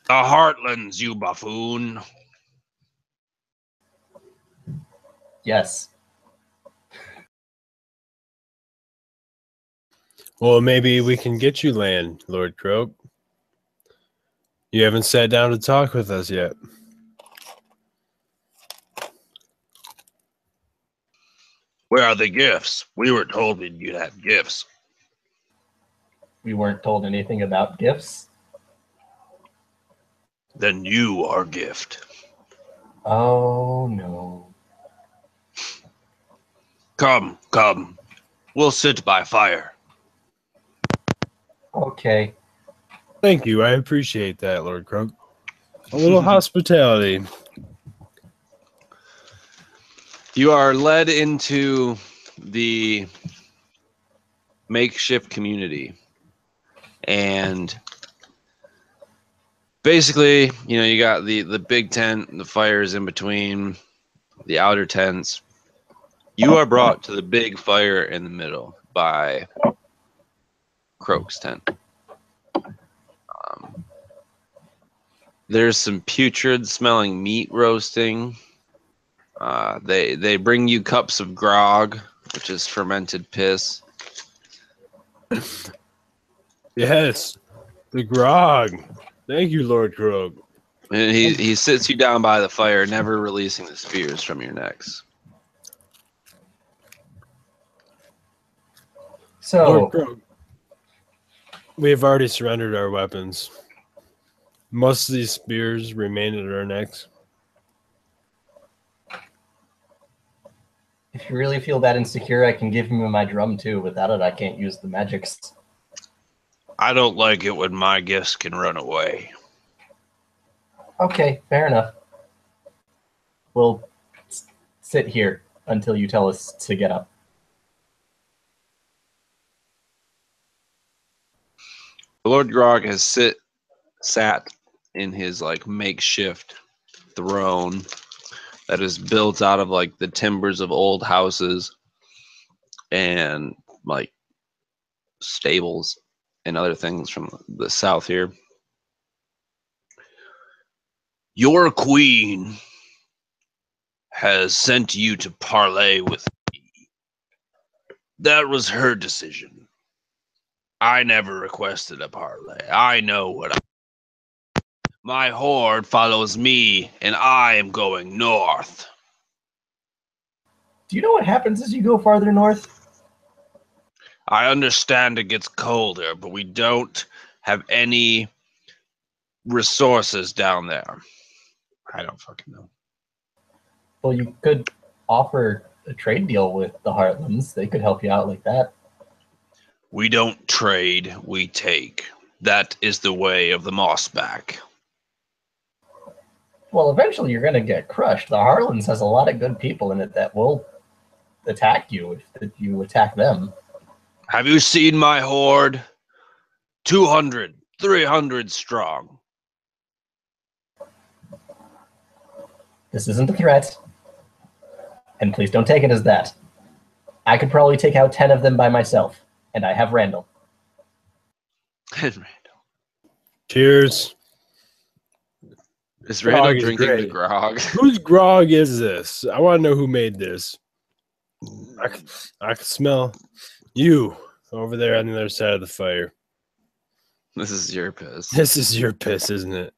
The Heartlands, you buffoon. Yes. Well, maybe we can get you land, Lord Croak. You haven't sat down to talk with us yet. Where are the gifts? We were told you'd have gifts. We weren't told anything about gifts. Then you are gift. Oh no. Come. We'll sit by fire. Okay. Thank you. I appreciate that, Lord Croak. A little hospitality. You are led into the makeshift community. And basically, you got the big tent, and the fires in between, the outer tents. You are brought to the big fire in the middle by Croak's tent. There's some putrid smelling meat roasting. They bring you cups of grog, which is fermented piss. Yes, the grog. Thank you, Lord Croak. And he sits you down by the fire, never releasing the spears from your necks. So, Lord Croak, we have already surrendered our weapons. Most of these spears remain at our necks. if you really feel that insecure, I can give him my drum too. Without it, I can't use the magics. I don't like it when my gifts can run away. Okay, fair enough. We'll sit here until you tell us to get up. Lord Grog has sat in his makeshift throne that is built out of the timbers of old houses and stables and other things from the south here. Your queen has sent you to parley with me. That was her decision. I never requested a parley. I know what my horde follows me, and I am going north. Do you know what happens as you go farther north? I understand it gets colder, but we don't have any resources down there. I don't fucking know. Well, you could offer a trade deal with the Heartlands. They could help you out like that. We don't trade, we take. That is the way of the Mossback. Well, eventually you're going to get crushed. The Heartlands has a lot of good people in it that will attack you if you attack them. Have you seen my horde? 200, 300 strong. This isn't a threat. And please don't take it as that. I could probably take out 10 of them by myself. And I have Randall. And Randall. Cheers. Is Grog Randall is drinking great. the grog? Whose grog is this? I want to know who made this. I can smell you over there on the other side of the fire. This is your piss. This is your piss, isn't it?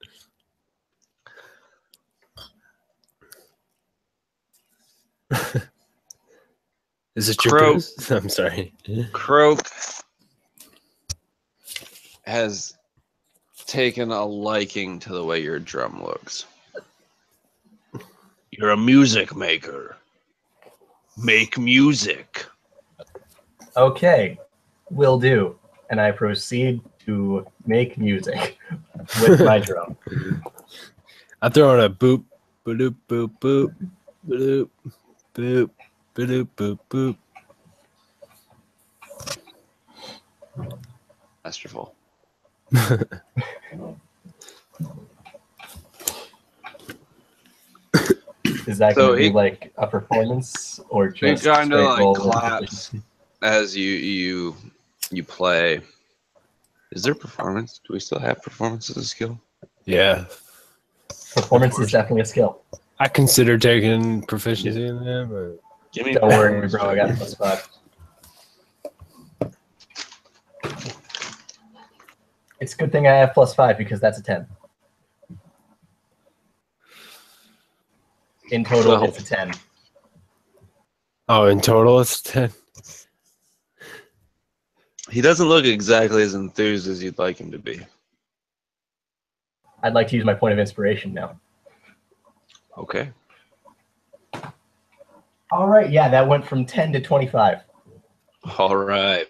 Is it your Croak. piss? I'm sorry. Croak has taken a liking to the way your drum looks. You're a music maker. Make music. Okay, will do. And I proceed to make music with my drum. I throw in a boop, boop, boop, boop, boop, boop, boop, boop, boop. Masterful. Is that So going to be he- like a performance or You just kind of straight like roll with claps efficiency? as you play. Is there performance? Do we still have performance as a skill? Yeah. Performance is definitely a skill. I consider taking proficiency in that, but Give me Don't worry, performance bro. I got check. +5. It's a good thing I have +5 because that's a 10. In total, So- it's a 10. oh, in total it's 10. He doesn't look exactly as enthused as you'd like him to be. I'd like to use my point of inspiration now. Okay. All right, yeah, that went from 10 to 25. All right.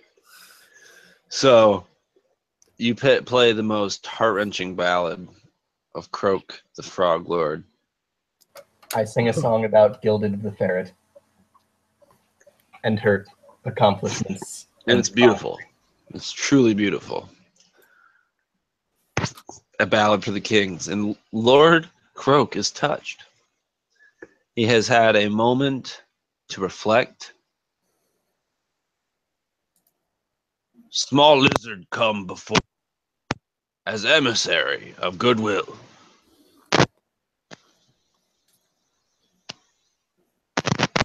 So you play the most heart-wrenching ballad of Croak, the Frog Lord. I sing a song about Gilded the Ferret and her accomplishments. And it's beautiful. It's truly beautiful. A ballad for the kings. And Lord Croak is touched. He has had a moment to reflect. Small lizard come before as emissary of goodwill.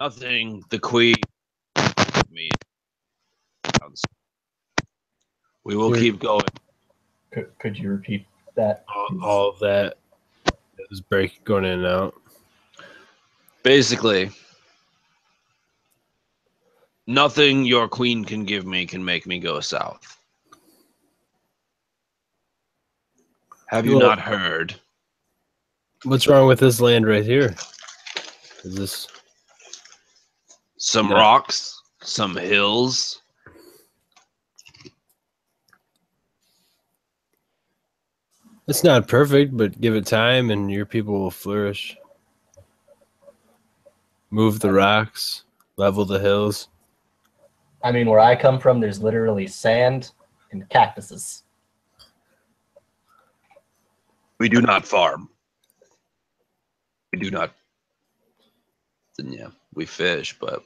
Nothing the queen me. We will keep going. Could you repeat that? All of that is going in and out. Basically, nothing your queen can give me can make me go south. Have you Well- not heard? What's wrong with this land right here? Is this Some No. rocks, some hills. it's not perfect, but give it time and your people will flourish. Move the rocks, level the hills. I mean, where I come from, there's literally sand and cactuses. We do not farm. We do not. Then yeah, we fish, but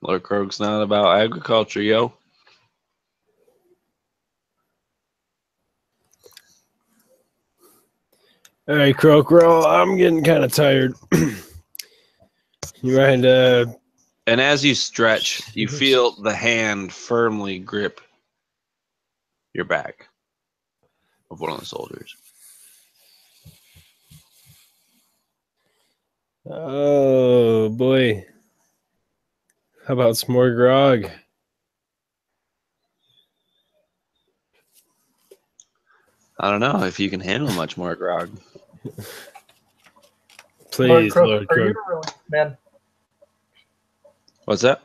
Lord Croak's not about agriculture, yo. All right, Croak, I'm getting kind of tired. You mind And as you stretch, you feel the hand firmly grip your back of one of the soldiers. oh boy. How about some more grog? I don't know if you can handle much more grog. Please, Croak, Lord are you Croak. a relief man? What's that?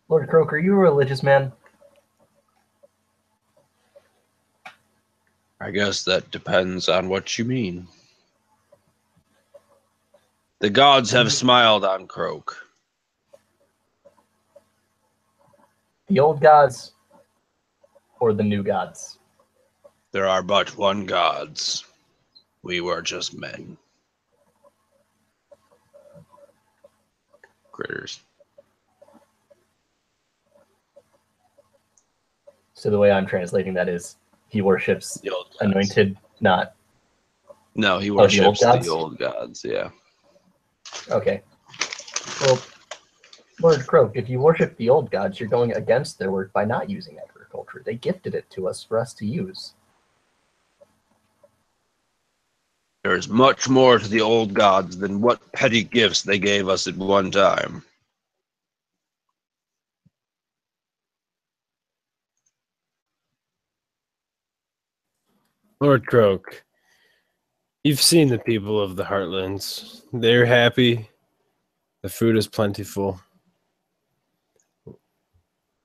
Lord Croak, are you a religious man? I guess that depends on what you mean. The gods have smiled on Croak. The old gods or the new gods? There are but one gods. We were just men. Critters. So the way I'm translating that is he worships The old gods. anointed, not... No, he the old worships gods? the old gods, yeah. Okay. Well, Lord Croak, if you worship the old gods, you're going against their work by not using agriculture. They gifted it to us for us to use. There is much more to the old gods than what petty gifts they gave us at one time. Lord Croak, you've seen the people of the Heartlands. They're happy. The food is plentiful.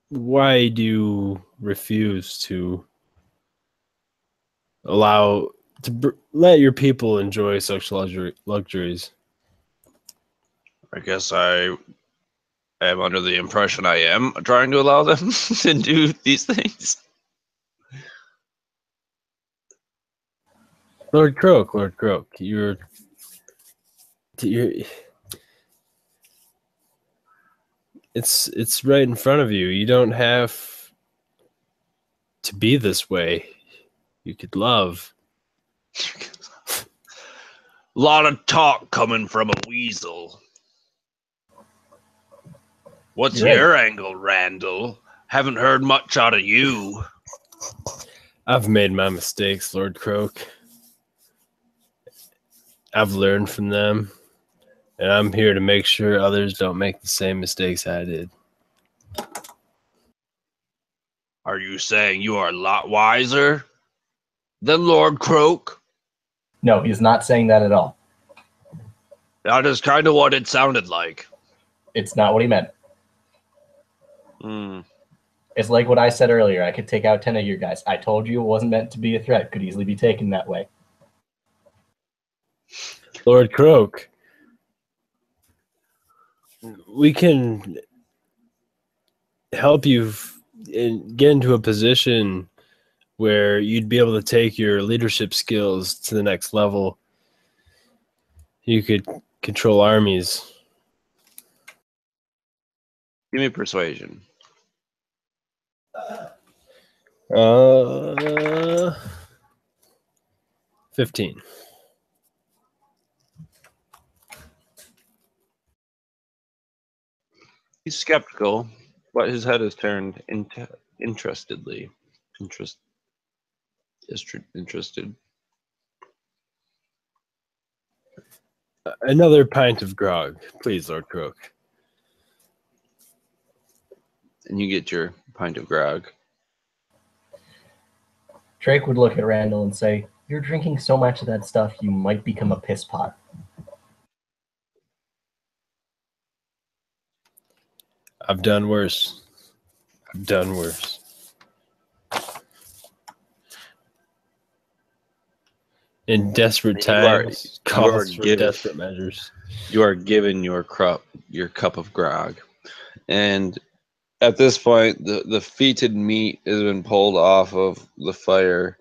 Why do you refuse to let your people enjoy such luxuries? I guess I am under the impression I am trying to allow them to do these things. Lord Croak, you're it's right in front of you. You don't have to be this way. You could love. Lot of talk coming from a weasel. What's You're right. your angle, Randall? Haven't heard much out of you. I've made my mistakes, Lord Croak. I've learned from them, and I'm here to make sure others don't make the same mistakes I did. Are you saying you are a lot wiser than Lord Croak? No, he's not saying that at all. That is kind of what it sounded like. It's not what he meant. Hmm. It's like what I said earlier. I could take out 10 of your guys. I told you it wasn't meant to be a threat. Could easily be taken that way. Lord Croak, we can help you get into a position where you'd be able to take your leadership skills to the next level. You could control armies. Give me persuasion. 15. He's skeptical, but his head is turned interested. Another pint of grog, please, Lord Croak. And you get your pint of grog. Drake would look at Randall and say, "You're drinking so much of that stuff, you might become a piss pot." I've done worse. In desperate times, calls for desperate measures. You are given your cup of grog. And at this point, the fetid meat has been pulled off of the fire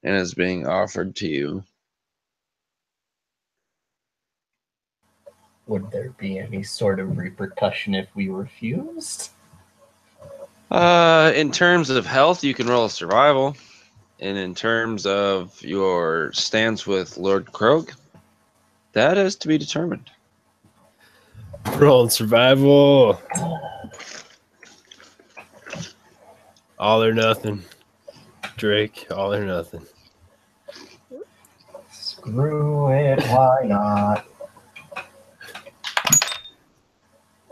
and is being offered to you. Would there be any sort of repercussion if we refused? In terms of health, you can roll a survival. And in terms of your stance with Lord Croak, that is to be determined. Rolling survival. All or nothing. Drake, all or nothing. Screw it, why not?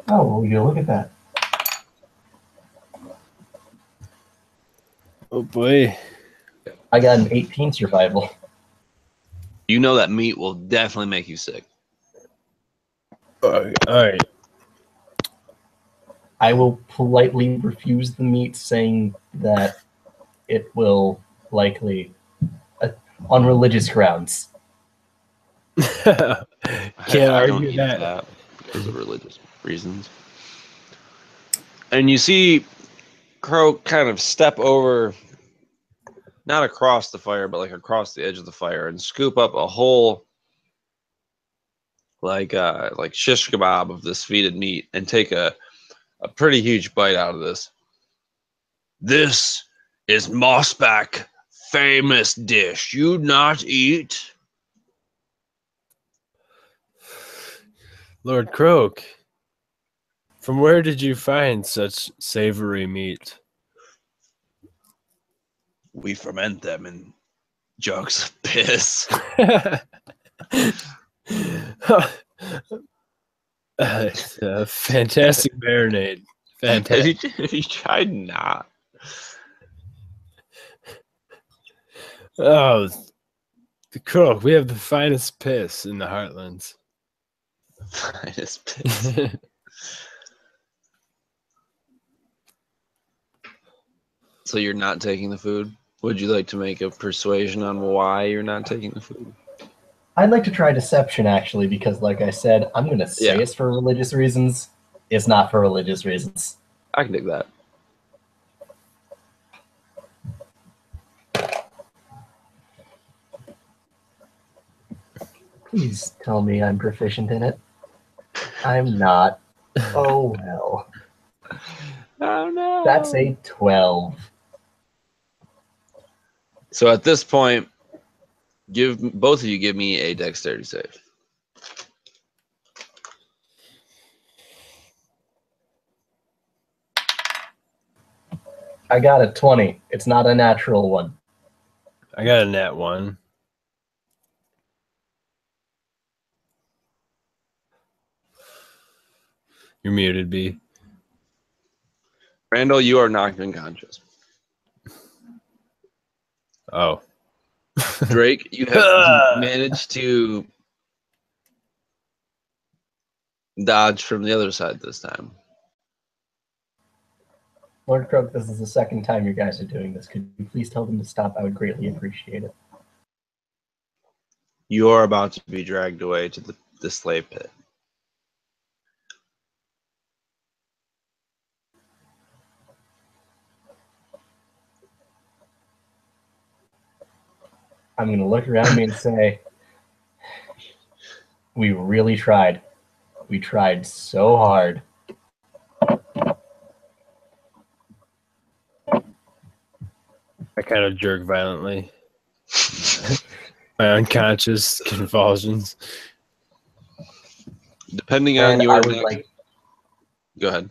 Oh, well, you look at that. Oh boy. I got an 18 survival. You know that meat will definitely make you sick. All right. I will politely refuse the meat, saying that it will likely, on religious grounds. Can't I don't argue eat that. that because of religious reasons. And you see Croak kind of step over, not across the fire, but like across the edge of the fire, and scoop up a whole like shish kebab of this fetid meat and take a pretty huge bite out of this. This is Mossback famous dish you not eat. Lord Croak, from where did you find such savory meat? We ferment them in jugs of piss. It's a fantastic marinade. Fantastic. Have you tried not? Oh, the Croak, we have the finest piss in the Heartlands. Finest piss. So you're not taking the food? Would you like to make a persuasion on why you're not taking the food? I'd like to try deception, actually, because, like I said, I'm going to say it's for religious reasons. It's not for religious reasons. I can dig that. Please tell me I'm proficient in it. I'm not. Oh, well. Oh, no. That's a 12. So at this point, both of you give me a dexterity save. I got a 20. It's not a natural one. I got a nat 1. You're muted, B. Randall, you are knocked unconscious. Oh. Drake, you have managed to dodge from the other side this time. Lord Croak, this is the second time you guys are doing this. Could you please tell them to stop? I would greatly appreciate it. You're about to be dragged away to the slave pit. I'm going to look around me and say, we really tried. We tried so hard. I kind of jerk violently. My unconscious convulsions. Depending on And your I would next... like... Go ahead.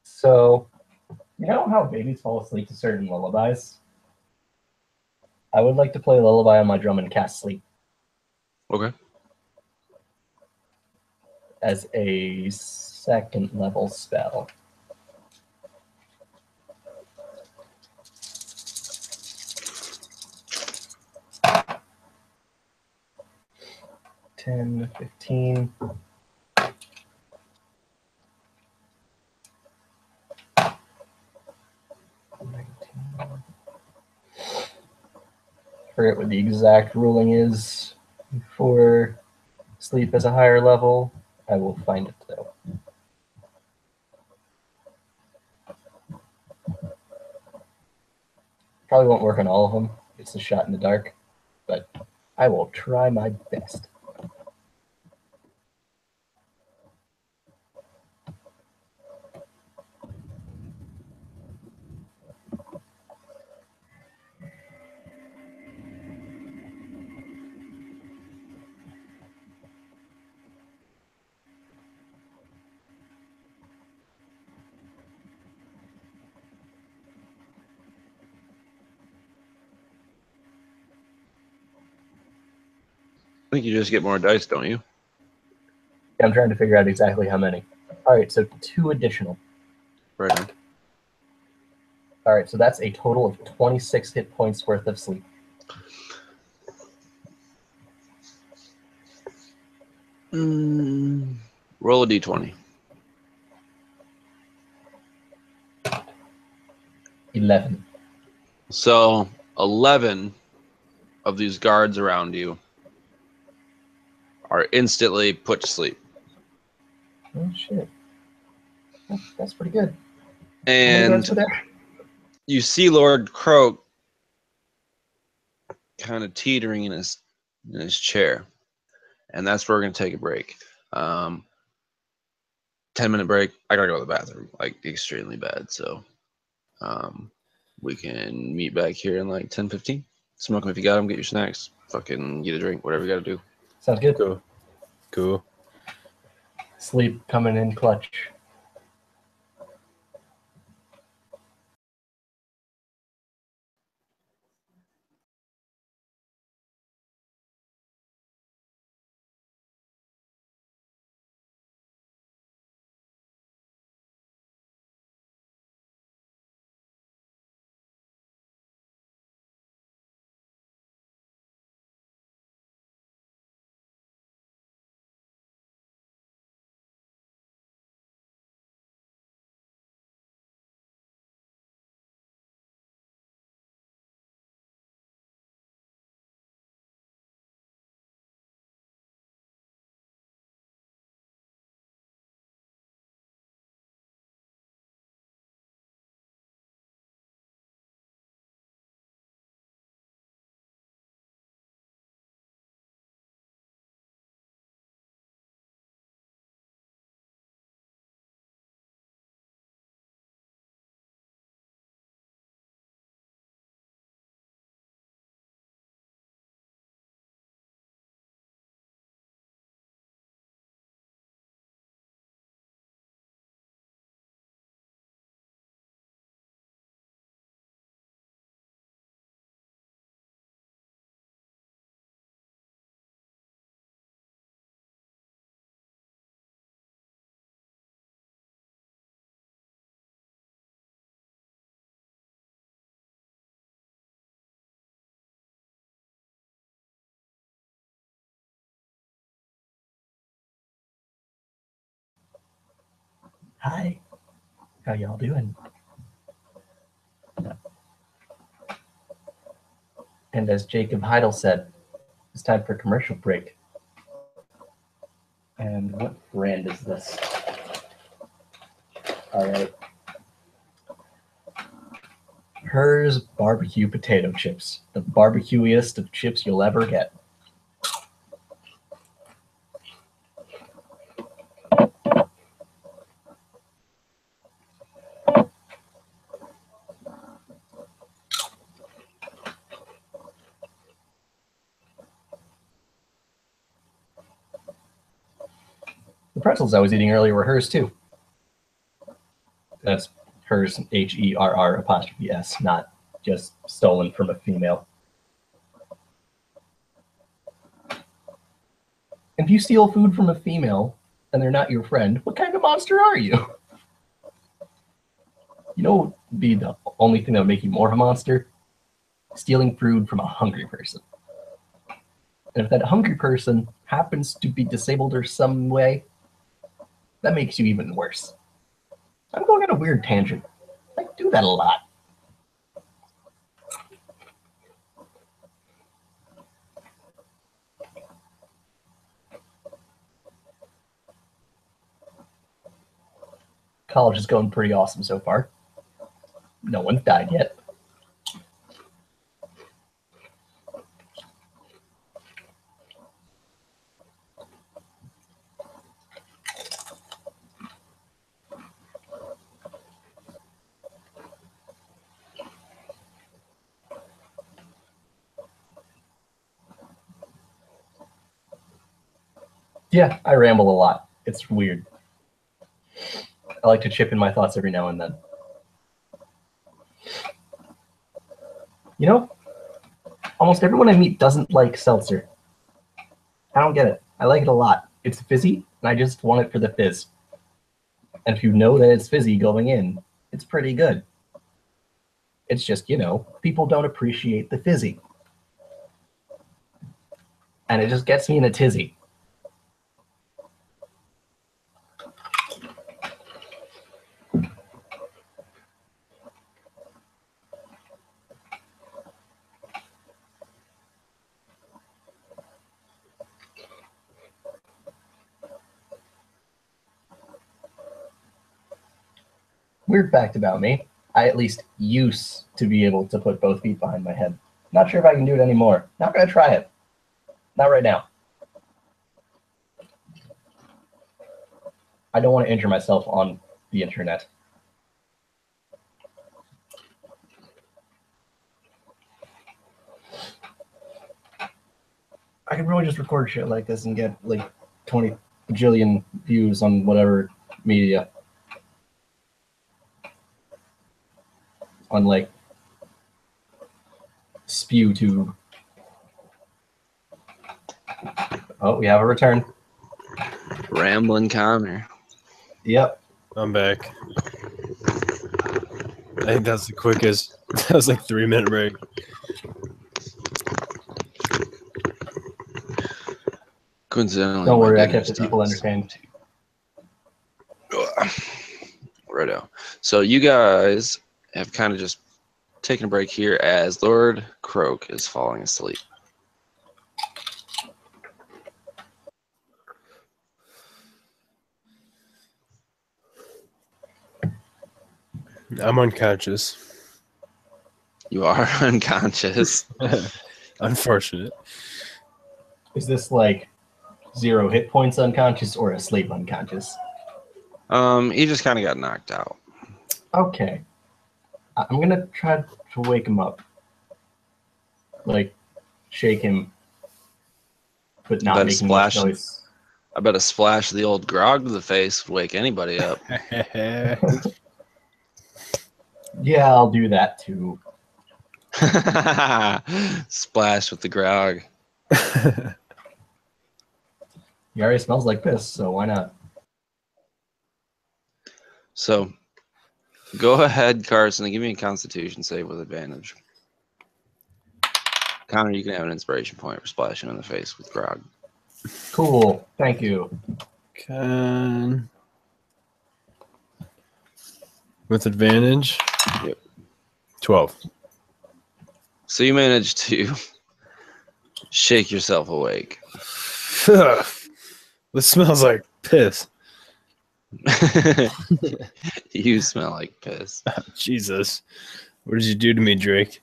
So, you know how babies fall asleep to certain lullabies? I would like to play a lullaby on my drum and cast sleep. Okay. As a second level spell. $10, $15. Forget what the exact ruling is for sleep as a higher level. I will find it though. Probably won't work on all of them. It's a shot in the dark, but I will try my best. I think you just get more dice, don't you? I'm trying to figure out exactly how many. All right, so 2 additional. Right on. All right, so that's a total of 26 hit points worth of sleep. Roll a d20. 11. So 11 of these guards around you are instantly put to sleep. Oh shit. That's pretty good. How many And guards were there? you see Lord Croak kind of teetering in his chair. And that's where we're going to take a break. 10-minute break. I got to go to the bathroom, like extremely bad. So we can meet back here in like 10, 15. Smoke them if you got them. Get your snacks. Fucking get a drink. Whatever you got to do. Sounds good. Cool. Sleep coming in clutch. Hi. How y'all doing? And as Jacob Heidel said, it's time for a commercial break. And what brand is this? All right. Hers barbecue potato chips. The barbecuiest of chips you'll ever get. The pretzels I was eating earlier were hers too. That's hers, HERR''S, not just stolen from a female. If you steal food from a female and they're not your friend, what kind of monster are you? You know what would be the only thing that would make you more of a monster? Stealing food from a hungry person. And if that hungry person happens to be disabled or some way, that makes you even worse. I'm going on a weird tangent. I do that a lot. College is going pretty awesome so far. No one's died yet. Yeah, I ramble a lot. It's weird. I like to chip in my thoughts every now and then. You know, almost everyone I meet doesn't like seltzer. I don't get it. I like it a lot. It's fizzy, and I just want it for the fizz. And if you know that it's fizzy going in, it's pretty good. It's just, you know, people don't appreciate the fizzy. And it just gets me in a tizzy. Weird fact about me. I at least used to be able to put both feet behind my head. Not sure if I can do it anymore. Not gonna try it. Not right now. I don't want to injure myself on the internet. I could probably just record shit like this and get like 20 bajillion views on whatever media. On like SpewTube. Oh, we have a return. Rambling Connor. Yep. I'm back. I think that's the quickest. That was like 3-minute break. Coincidentally, Don't my worry, I dinner's kept the done, people so- entertained. Righto. So you guys have kind of just taken a break here as Lord Croak is falling asleep. I'm unconscious. You are unconscious. Unfortunate. Is this like 0 hit points unconscious or asleep unconscious? He just kind of got knocked out. Okay. I'm gonna try to wake him up. Like, shake him, but not Then making much splash. noise. I bet a splash of the old grog to the face would wake anybody up. Yeah, I'll do that too. Splash with the grog. He already smells like piss, so why not? So, go ahead, Carson, and give me a Constitution save with advantage. Connor, you can have an inspiration point for splashing in the face with grog. Cool. Thank you. Con. With advantage? Yep. 12. So you managed to shake yourself awake. This smells like piss. You smell like piss. Jesus. What did you do to me, Drake?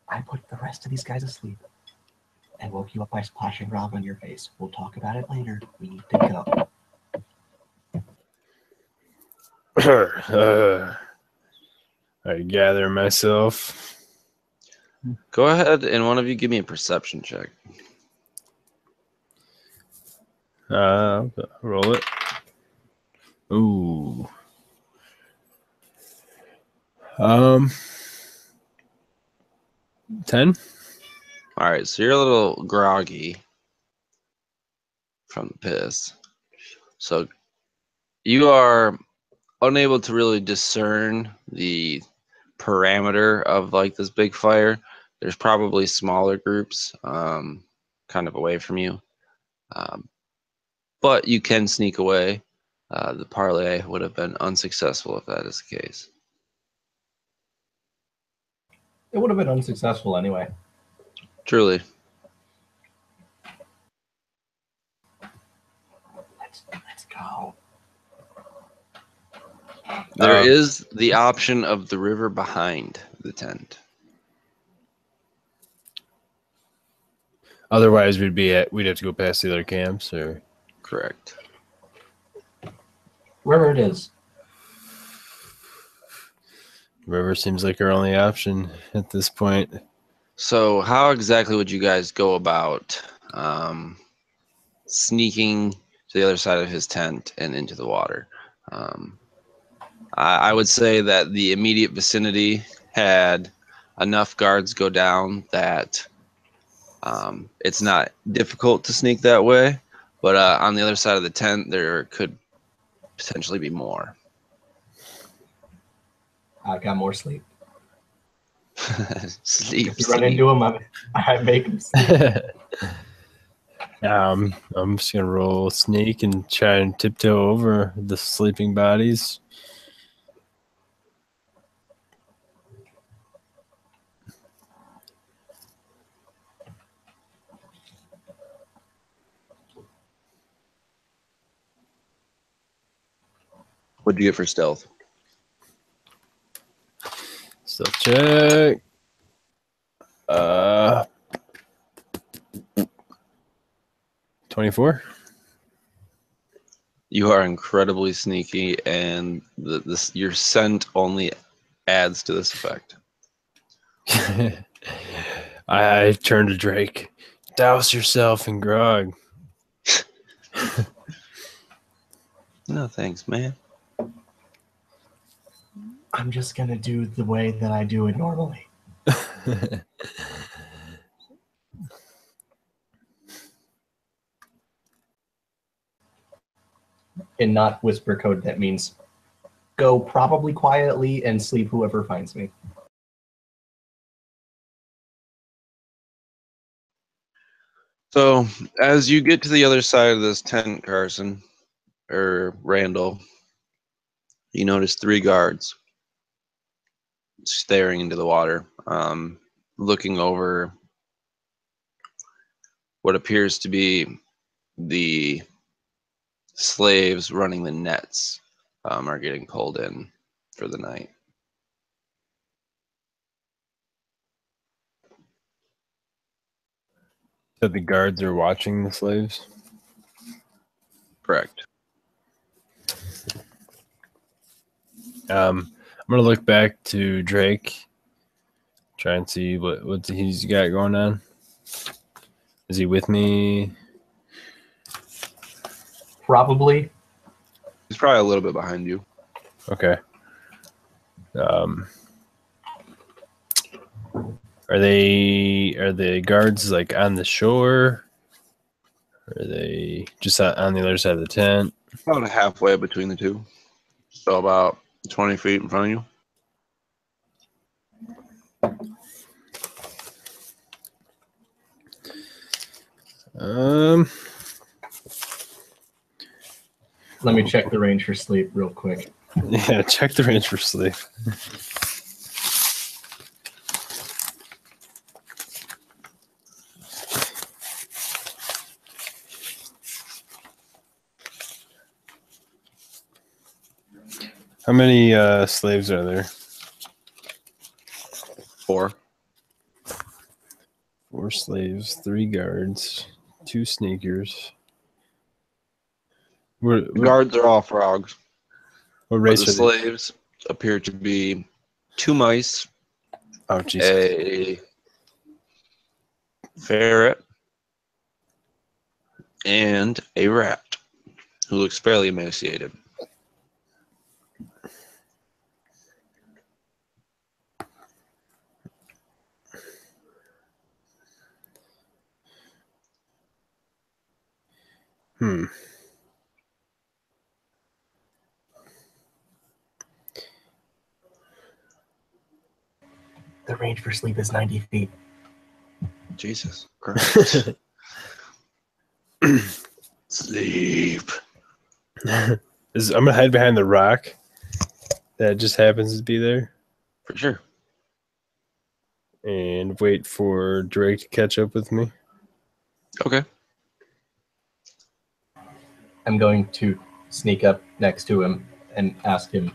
I put the rest of these guys asleep and woke you up by splashing Rob on your face. We'll talk about it later. We need to go. I gather myself. Go ahead and one of you give me a perception check. Roll it. Ooh. 10? All right, so you're a little groggy from the piss. So you are unable to really discern the parameter of like this big fire. There's probably smaller groups kind of away from you. But you can sneak away. The parley would have been unsuccessful if that is the case. It would have been unsuccessful anyway. Truly. Let's go. There is the option of the river behind the tent. Otherwise, we'd have to go past the other camps, or Correct. Wherever it is. river seems like our only option at this point. So how exactly would you guys go about sneaking to the other side of his tent and into the water? I would say that the immediate vicinity had enough guards go down that it's not difficult to sneak that way. But on the other side of the tent, there could potentially be more. I got more sleep. Sleep. If you run into him, I make him sleep. I'm just gonna roll sneak and try and tiptoe over the sleeping bodies. What'd you get for stealth? Stealth check. 24. You are incredibly sneaky, and your scent only adds to this effect. I turn to Drake. Douse yourself in grog. No, thanks, man. I'm just gonna do the way that I do it normally. In not whisper code, that means go probably quietly and sleep whoever finds me. So, as you get to the other side of this tent, Carson, or Randall, you notice 3 guards staring into the water, looking over what appears to be the slaves running the nets are getting pulled in for the night. So the guards are watching the slaves? Correct. I'm going to look back to Drake, try and see what he's got going on. Is he with me? Probably. He's probably a little bit behind you. Okay. Are the guards like on the shore? Or are they just on the other side of the tent? About halfway between the two. So about 20 feet in front of you. Let me check the range for sleep real quick. Yeah, check the range for sleep. How many slaves are there? 4. 4 slaves, 3 guards, 2 sneakers. The guards are all frogs. What But race the are they? slaves appear to be 2 mice, Oh, Jesus. a ferret, and a rat who looks fairly emaciated. The range for sleep is 90 feet. Jesus Christ. Sleep. I'm gonna hide behind the rock that just happens to be there For sure. and wait for Drake to catch up with me. Okay. I'm going to sneak up next to him and ask him,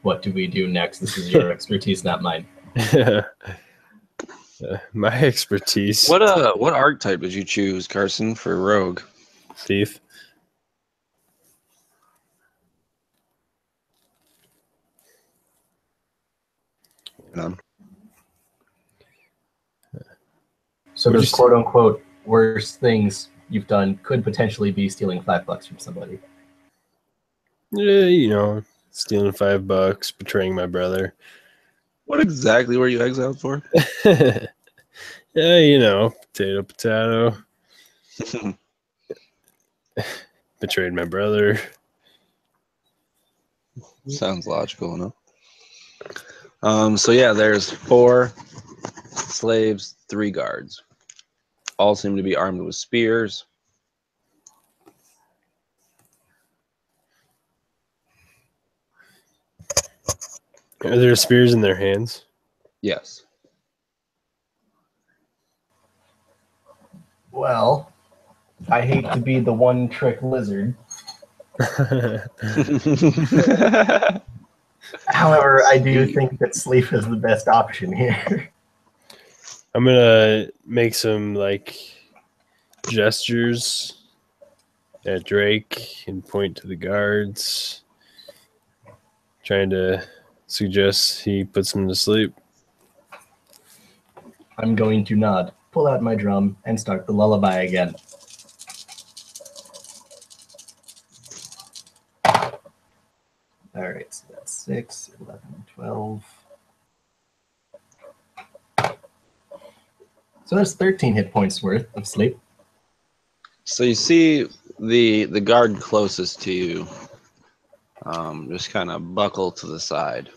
what do we do next? This is your expertise, not mine. My expertise. What archetype did you choose, Carson, for rogue? Thief. So What'd those you quote unquote worst things you've done could potentially be stealing $5 from somebody. Yeah, stealing $5, betraying my brother. What exactly were you exiled for? Yeah, potato. Betrayed my brother. Sounds logical enough. So yeah, there's 4 slaves, 3 guards. All seem to be armed with spears. Are there spears in their hands? Yes. Well, I hate to be the one trick lizard, However, I do think that sleep is the best option here. I'm gonna make some like gestures at Drake and point to the guards, trying to suggest he puts him to sleep. I'm going to nod, pull out my drum, and start the lullaby again. All right, so that's 6, 11, 12. So that's 13 hit points worth of sleep. So you see the guard closest to you just kind of buckle to the side.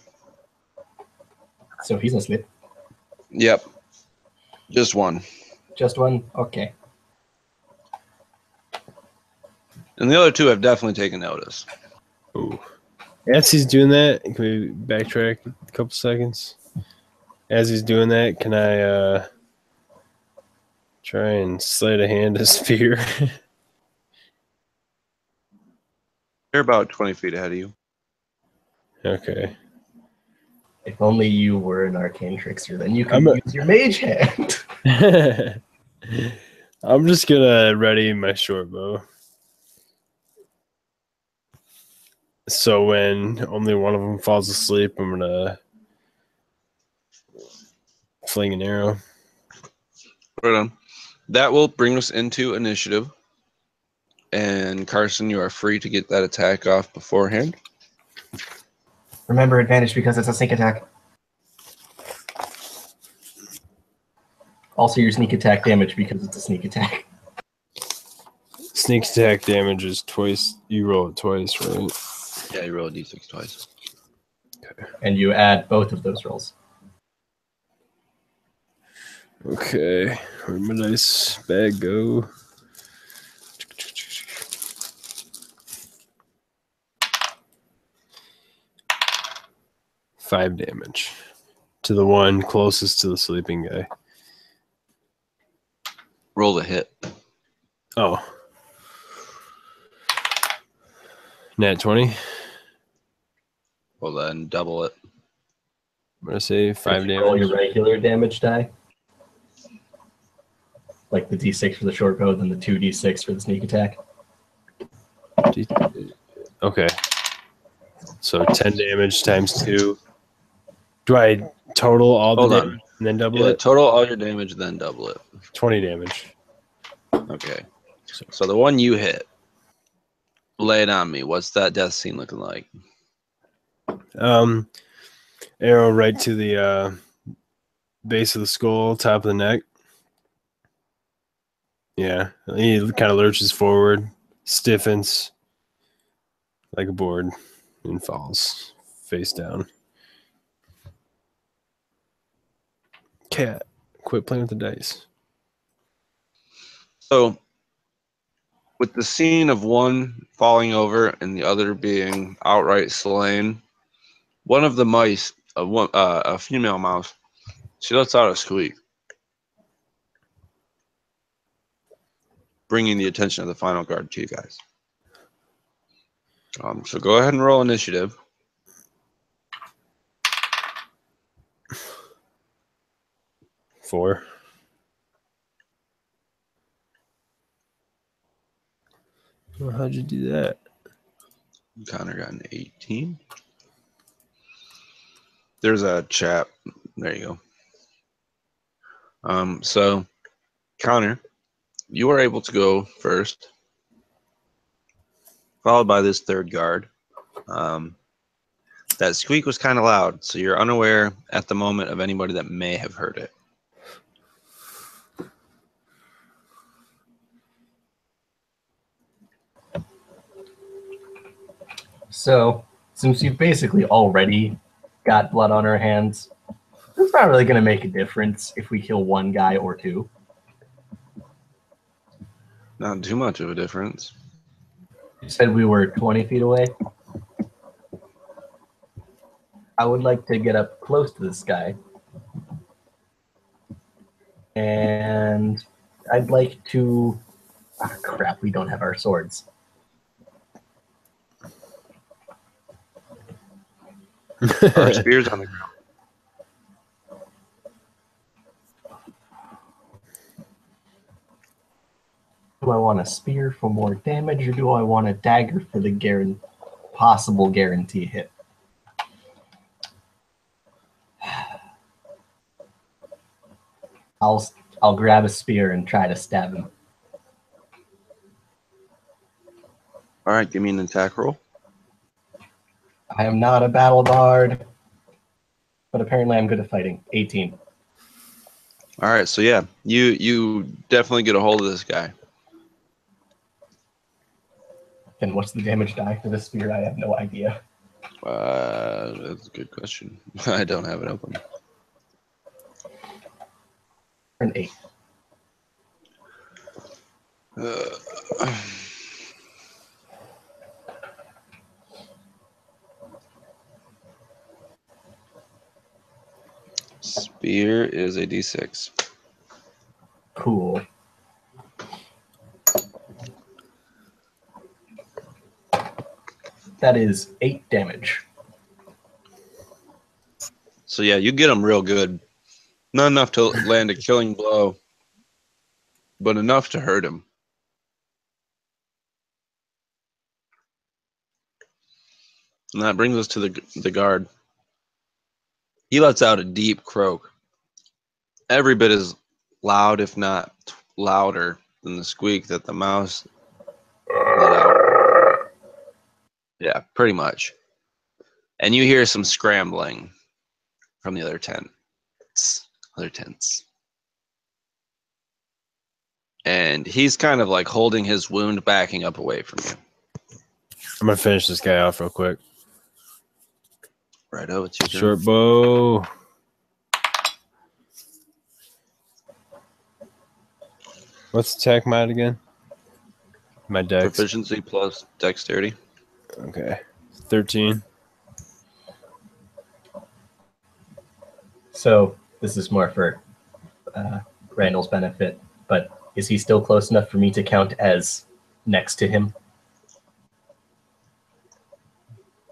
So he's asleep. Yep. Just one. Just one? Okay. And the other two have definitely taken notice. Ooh. As he's doing that, can we backtrack a couple seconds? As he's doing that, can I try and sleight a hand a spear? They're about 20 feet ahead of you. Okay. If only you were an arcane trickster, then you could use your mage hand. I'm just gonna ready my short bow. So when only one of them falls asleep, I'm gonna fling an arrow. Right on. That will bring us into initiative. And Carson, you are free to get that attack off beforehand. Remember advantage because it's a sneak attack. Also your sneak attack damage because it's a sneak attack. Sneak attack damage is twice. You roll it twice, right? Yeah, you roll a d6 twice. Okay. And you add both of those rolls. Okay. Where'd my dice bag go? Five damage to the one closest to the sleeping guy. Roll the hit. Oh. Nat 20. Well, then double it. I'm going to say 5 damage. Roll your regular damage die. Like the d6 for the short bow, then the 2d6 for the sneak attack. Okay. So 10 damage times 2. Do I total all the damage and then double it? Total all your damage, then double it. 20 damage. Okay. So the one you hit, lay it on me. What's that death scene looking like? Arrow right to the base of the skull, top of the neck. Yeah. He kind of lurches forward, stiffens like a board, and falls face down. Cat, quit playing with the dice. So, with the scene of one falling over and the other being outright slain, one of the mice, a female mouse, she lets out a squeak, bringing the attention of the final guard to you guys. So go ahead and roll initiative. Four. Well, how'd you do that? Connor got an 18. There's a chat. There you go. So, Connor, you are able to go first, followed by this third guard. That squeak was kind of loud, so you're unaware at the moment of anybody that may have heard it. So, since you've basically already got blood on our hands, it's not really going to make a difference if we kill one guy or two. Not too much of a difference. You said we were 20 feet away. I would like to get up close to this guy. And I'd like to... Ah, crap, we don't have our swords. Our spear's on the ground. Do I want a spear for more damage, or do I want a dagger for the possible guarantee hit? I'll grab a spear and try to stab him. All right, give me an attack roll. I am not a battle bard, but apparently I'm good at fighting. 18. All right, so yeah, you definitely get a hold of this guy. And what's the damage die for this spear? I have no idea. That's a good question. I don't have it open. An 8. Spear is a D6. Cool. That is 8 damage. So yeah, you get him real good. Not enough to land a killing blow, but enough to hurt him. And that brings us to the guard. He lets out a deep croak. Every bit as loud, if not louder, than the squeak that the mouse let out. Yeah, pretty much. And you hear some scrambling from the other tents. And he's kind of like holding his wound, backing up away from you. I'm gonna finish this guy off real quick. Right, it's your turn. Short bow. What's attack mod again? My dex. Proficiency plus dexterity. Okay. 13. So this is more for Randall's benefit, but is he still close enough for me to count as next to him?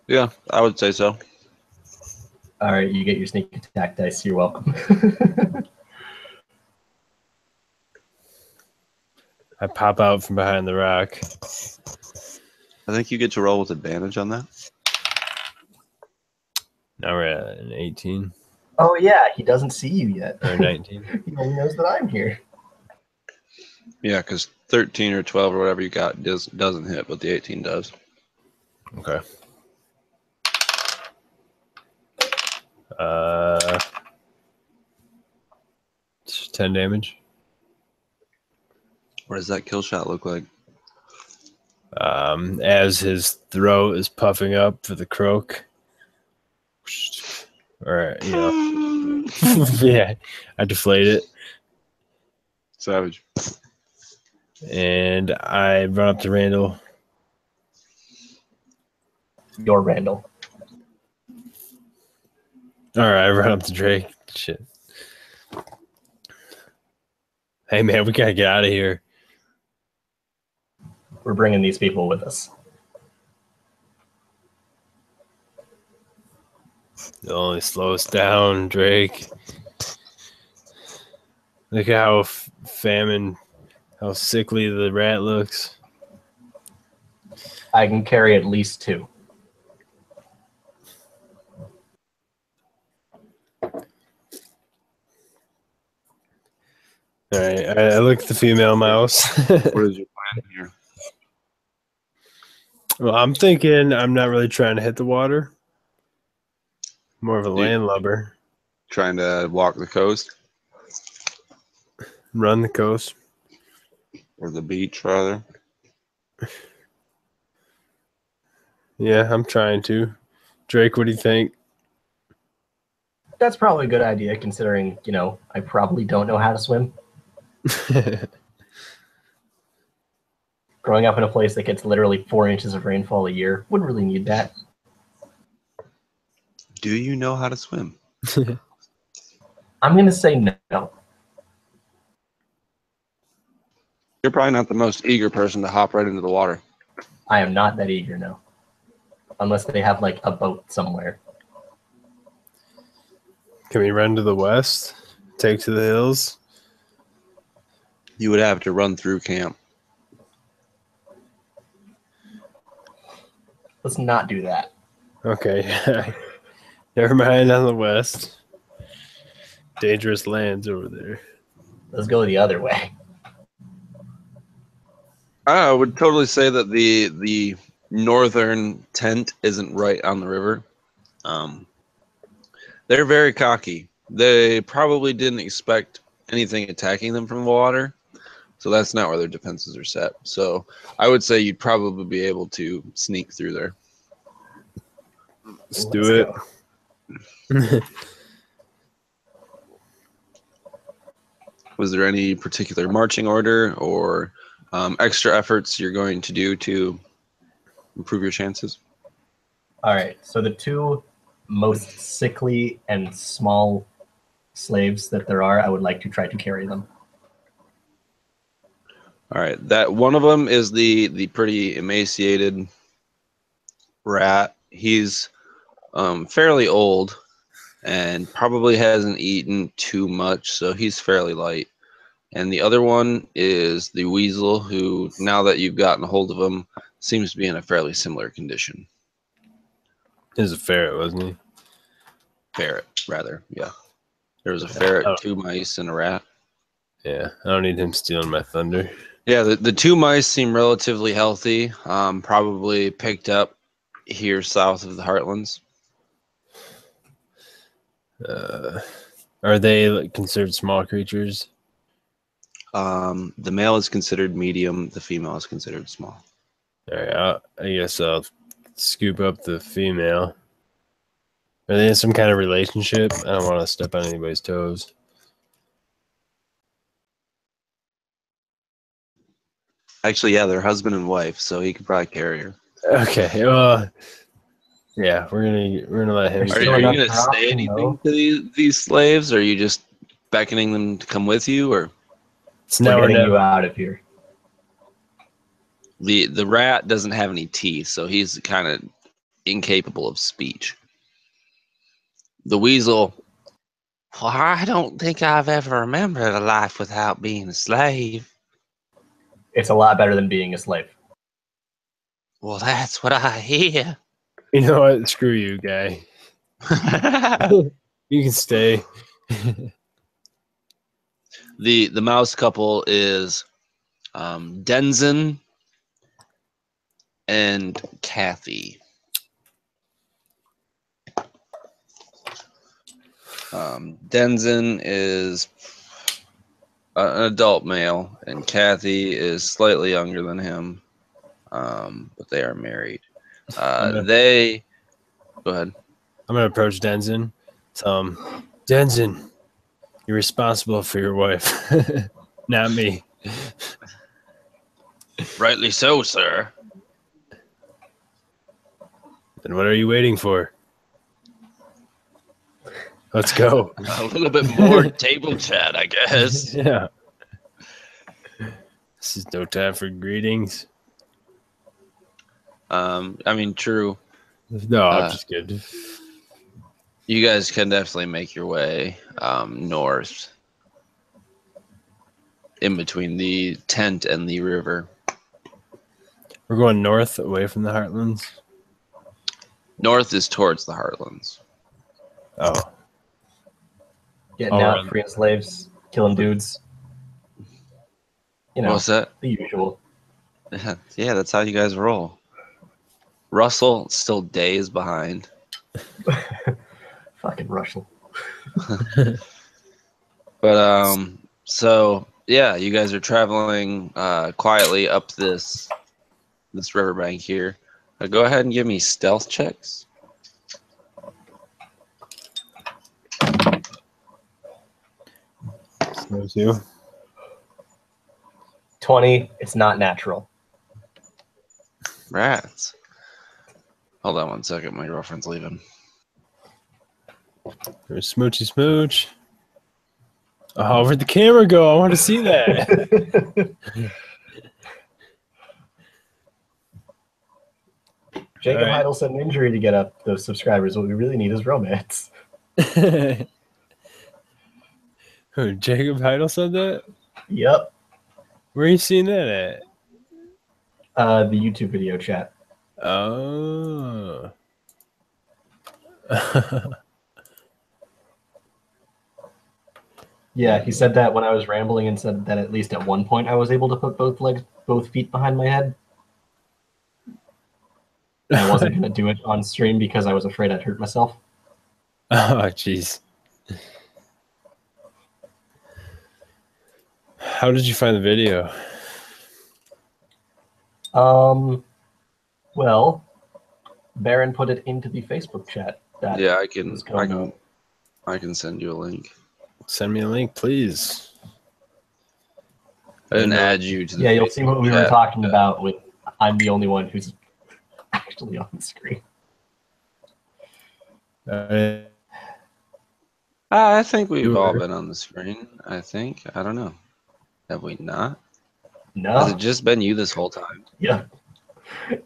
Yeah, I would say so. All right, you get your sneak attack dice. You're welcome. I pop out from behind the rock. I think you get to roll with advantage on that. Now we're at an 18 Oh yeah, he doesn't see you yet. or 19. He only knows that I'm here. Yeah, because 13 or 12 or whatever you got doesn't hit, but the 18 does. Okay. 10 damage. What does that kill shot look like? As his throat is puffing up for the croak. Or, you know. Yeah, I deflate it. Savage. And I run up to Randall. You're Randall. All right, I run up to Drake. Shit. Hey, man, we gotta get out of here. We're bringing these people with us. They'll only slow us down, Drake. Look how how sickly the rat looks. I can carry at least 2. All right, I look at the female mouse. What is your plan here? Well, I'm thinking I'm not really trying to hit the water. More of a Dude. landlubber. Trying to walk the coast? Run the coast. Or the beach, rather? Yeah, I'm trying to. Drake, what do you think? That's probably a good idea, considering, I probably don't know how to swim. Growing up in a place that gets literally 4 inches of rainfall a year, wouldn't really need that. Do you know how to swim? I'm going to say no. You're probably not the most eager person to hop right into the water. I am not that eager, no. Unless they have, a boat somewhere. Can we run to the west? Take to the hills? You would have to run through camp. Let's not do that. Okay. Never mind on the west. Dangerous lands over there. Let's go the other way. I would totally say that the northern tent isn't right on the river. They're very cocky. They probably didn't expect anything attacking them from the water, so that's not where their defenses are set. So I would say you'd probably be able to sneak through there. Let's do it. Was there any particular marching order or extra efforts you're going to do to improve your chances? All right. So the two most sickly and small slaves that there are, I would like to try to carry them. All right. That one of them is the pretty emaciated rat. He's fairly old and probably hasn't eaten too much, so he's fairly light. And the other one is the weasel, who, now that you've gotten a hold of him, seems to be in a fairly similar condition. He was a ferret, wasn't he? Ferret, rather, yeah. There was a ferret, 2 mice, and a rat. Yeah, I don't need him stealing my thunder. Yeah, the 2 mice seem relatively healthy, probably picked up here south of the Heartlands. Are they considered small creatures? The male is considered medium, the female is considered small. All right, I guess I'll scoop up the female. Are they in some kind of relationship? I don't want to step on anybody's toes. Actually, yeah, they're husband and wife, so he could probably carry her. Okay, well, yeah, we're gonna let him. Are you going to say anything to these slaves? Or are you just beckoning them to come with you, or? It's now We're or getting never. you out of here. The rat doesn't have any teeth, so he's kind of incapable of speech. The weasel, well, I don't think I've ever remembered a life without being a slave. It's a lot better than being a slave. Well, that's what I hear. You know what? Screw you, guy. You can stay. The mouse couple is Denzin and Kathy. Denzin is an adult male, and Kathy is slightly younger than him, but they are married. They go ahead. I'm gonna approach Denzin. Tell him, Denzin, you're responsible for your wife, not me. Rightly so, sir. Then what are you waiting for? Let's go. A little bit more table chat, I guess. Yeah. This is no time for greetings. I mean, true. No, I'm just kidding. You guys can definitely make your way north, in between the tent and the river. We're going north, away from the Heartlands. North is towards the Heartlands. Oh, Getting out, freeing slaves, killing dudes. You know, What's that? the usual. Yeah, that's how you guys roll. Russell still days behind. Fucking Russell. But so yeah, you guys are traveling quietly up this riverbank here. Go ahead and give me stealth checks. those two. 20, it's not natural. Rats. Hold on 1 second, my girlfriend's leaving. There's Smoochy Smooch. Oh, where'd the camera go? I want to see that. Jacob All right. Heidel's an injury to get up those subscribers. What we really need is romance. Who, Jacob Heidel said that? Yep. Where are you seeing that at? The YouTube video chat. Oh. Yeah, he said that when I was rambling and said that at least at one point I was able to put both feet behind my head. And I wasn't going to do it on stream because I was afraid I'd hurt myself. Oh, jeez. How did you find the video? Well, Baron put it into the Facebook chat. Yeah, I can send you a link. Send me a link, please. I didn't add you to the Yeah, you'll Facebook see what we were chat. talking about with I'm the only one who's actually on the screen. I think we've all been on the screen. I don't know. Have we not? No. Has it just been you this whole time? Yeah.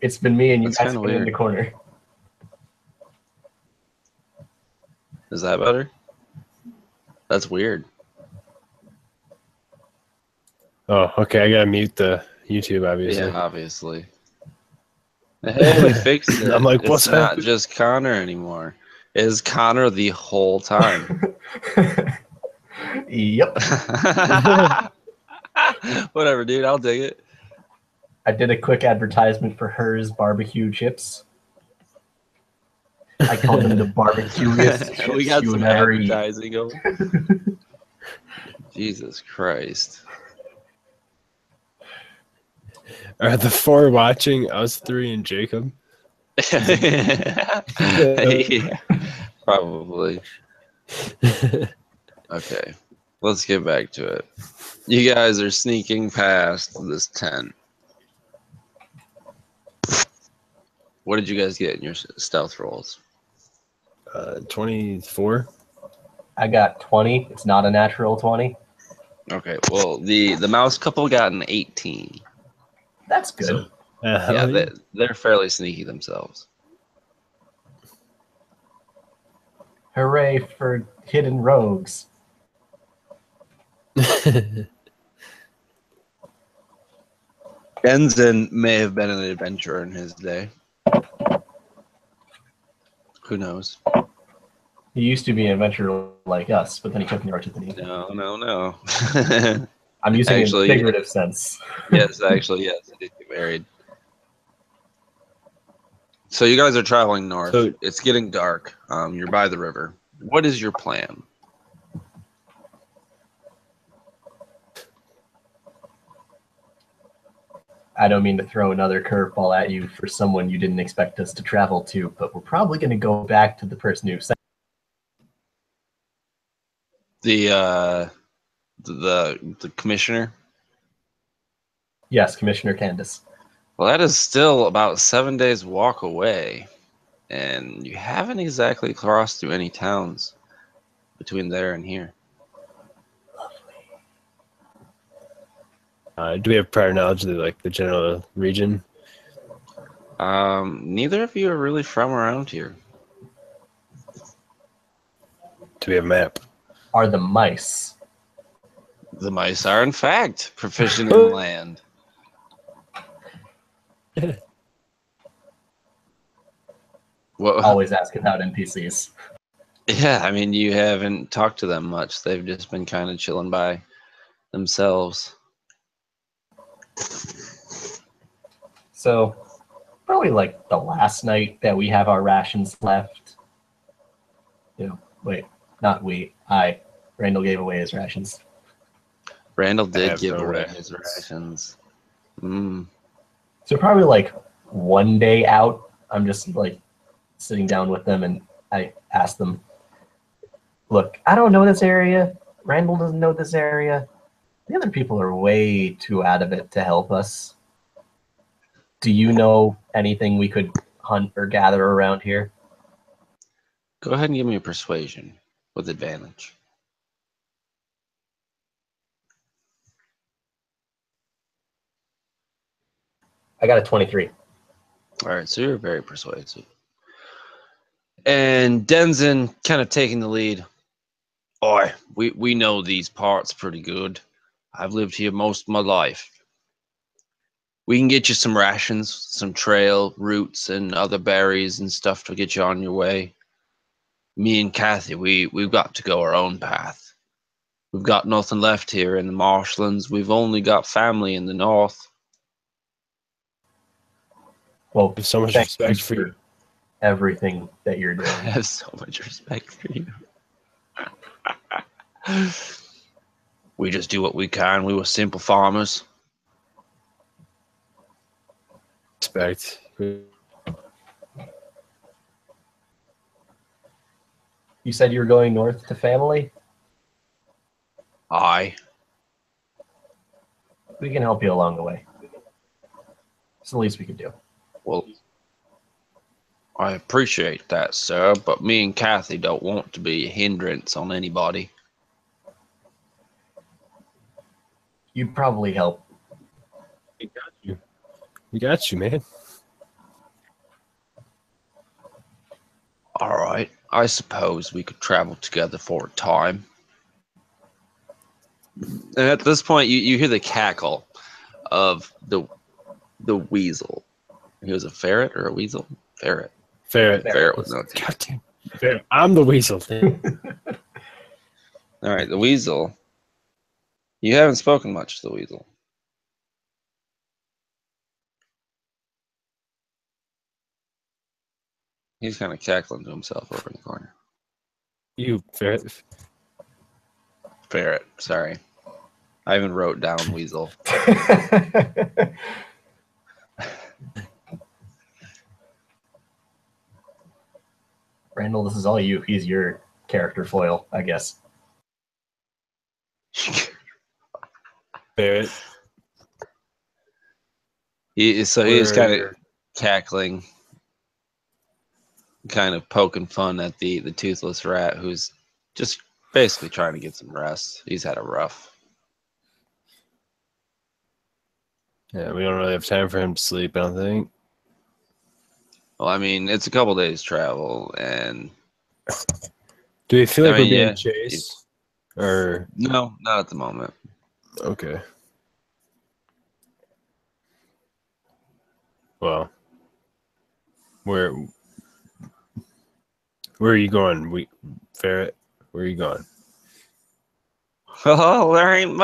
It's been me and you That's guys kinda been in the weird. corner. Is that better? That's weird. Oh, okay. I gotta mute the YouTube, obviously. Yeah, obviously. Hey, we fixed it. I'm like, what's it's not happening? just Connor anymore. It is Connor the whole time. Yep. Whatever, dude. I'll dig it. I did a quick advertisement for hers barbecue chips. I called them the barbecueiest chips We got you some would ever eat. advertising going. Jesus Christ. Are the four watching us three and Jacob? Yeah, probably. Okay, let's get back to it. You guys are sneaking past this tent. What did you guys get in your stealth rolls? 24. I got 20. It's not a natural 20. Okay, well, the mouse couple got an 18. That's good. So, yeah, they're fairly sneaky themselves. Hooray for hidden rogues. Denzin may have been an adventurer in his day. Who knows? He used to be an adventurer like us, but then he took New York. No. I'm using Actually, it in a figurative sense. Yes, actually, yes. They did get married. So you guys are traveling north. So- It's getting dark. You're by the river. What is your plan? I don't mean to throw another curveball at you for someone you didn't expect us to travel to, but we're probably going to go back to the person who sent. The commissioner? Yes, Commissioner Candace. Well, that is still about 7 days walk away, and you haven't exactly crossed through any towns between there and here. Do we have prior knowledge of the general region? Neither of you are really from around here. Do we have a map? Are the mice. The mice are, in fact, proficient in land. Well, Always ask about NPCs. yeah, I mean, you haven't talked to them much. They've just been kind of chilling by themselves. So, probably like the last night that we have our rations left. Wait, not we. Randall gave away his rations. Randall I did have give no away rations. his rations. Mm. So probably like one day out, I'm just like sitting down with them and I ask them, look, I don't know this area. Randall doesn't know this area. The other people are way too out of it to help us. Do you know anything we could hunt or gather around here? Go ahead and give me a persuasion with advantage. I got a 23. All right, so you're very persuasive. And Denzin kind of taking the lead. Oi, We know these parts pretty good. I've lived here most of my life. We can get you some rations, some trail roots, and other berries and stuff to get you on your way. Me and Kathy, we've got to go our own path. We've got nothing left here in the marshlands. We've only got family in the north. Well, I have so much thank respect for you. everything that you're I doing. have so much respect for you. We just do what we can. We were simple farmers. Respect. You said you were going north to family? Aye. We can help you along the way. It's the least we could do. Well, I appreciate that, sir, but me and Kathy don't want to be a hindrance on anybody. You'd probably help. We got you. We got you, man. All right, I suppose we could travel together for a time. And at this point, you hear the cackle of the weasel. He was a ferret or a weasel? Ferret. Ferret. Ferret was not. Goddamn. Ferret. I'm the weasel. All right, the weasel. You haven't spoken much to the weasel. He's kind of cackling to himself over in the corner. You ferret. Ferret, sorry. I even wrote down weasel. Randall, this is all you. He's your character foil, I guess. Ferret. He is kind of cackling, kind of poking fun at the toothless rat, who's just basically trying to get some rest. He's had a rough. Yeah, we don't really have time for him to sleep, I don't think. Well, I mean, it's a couple days travel, and Do we feel like I mean, we're being yeah, chased? Or no, not at the moment. okay. Well, where are you going? Ferret, where are you going? Oh, there ain't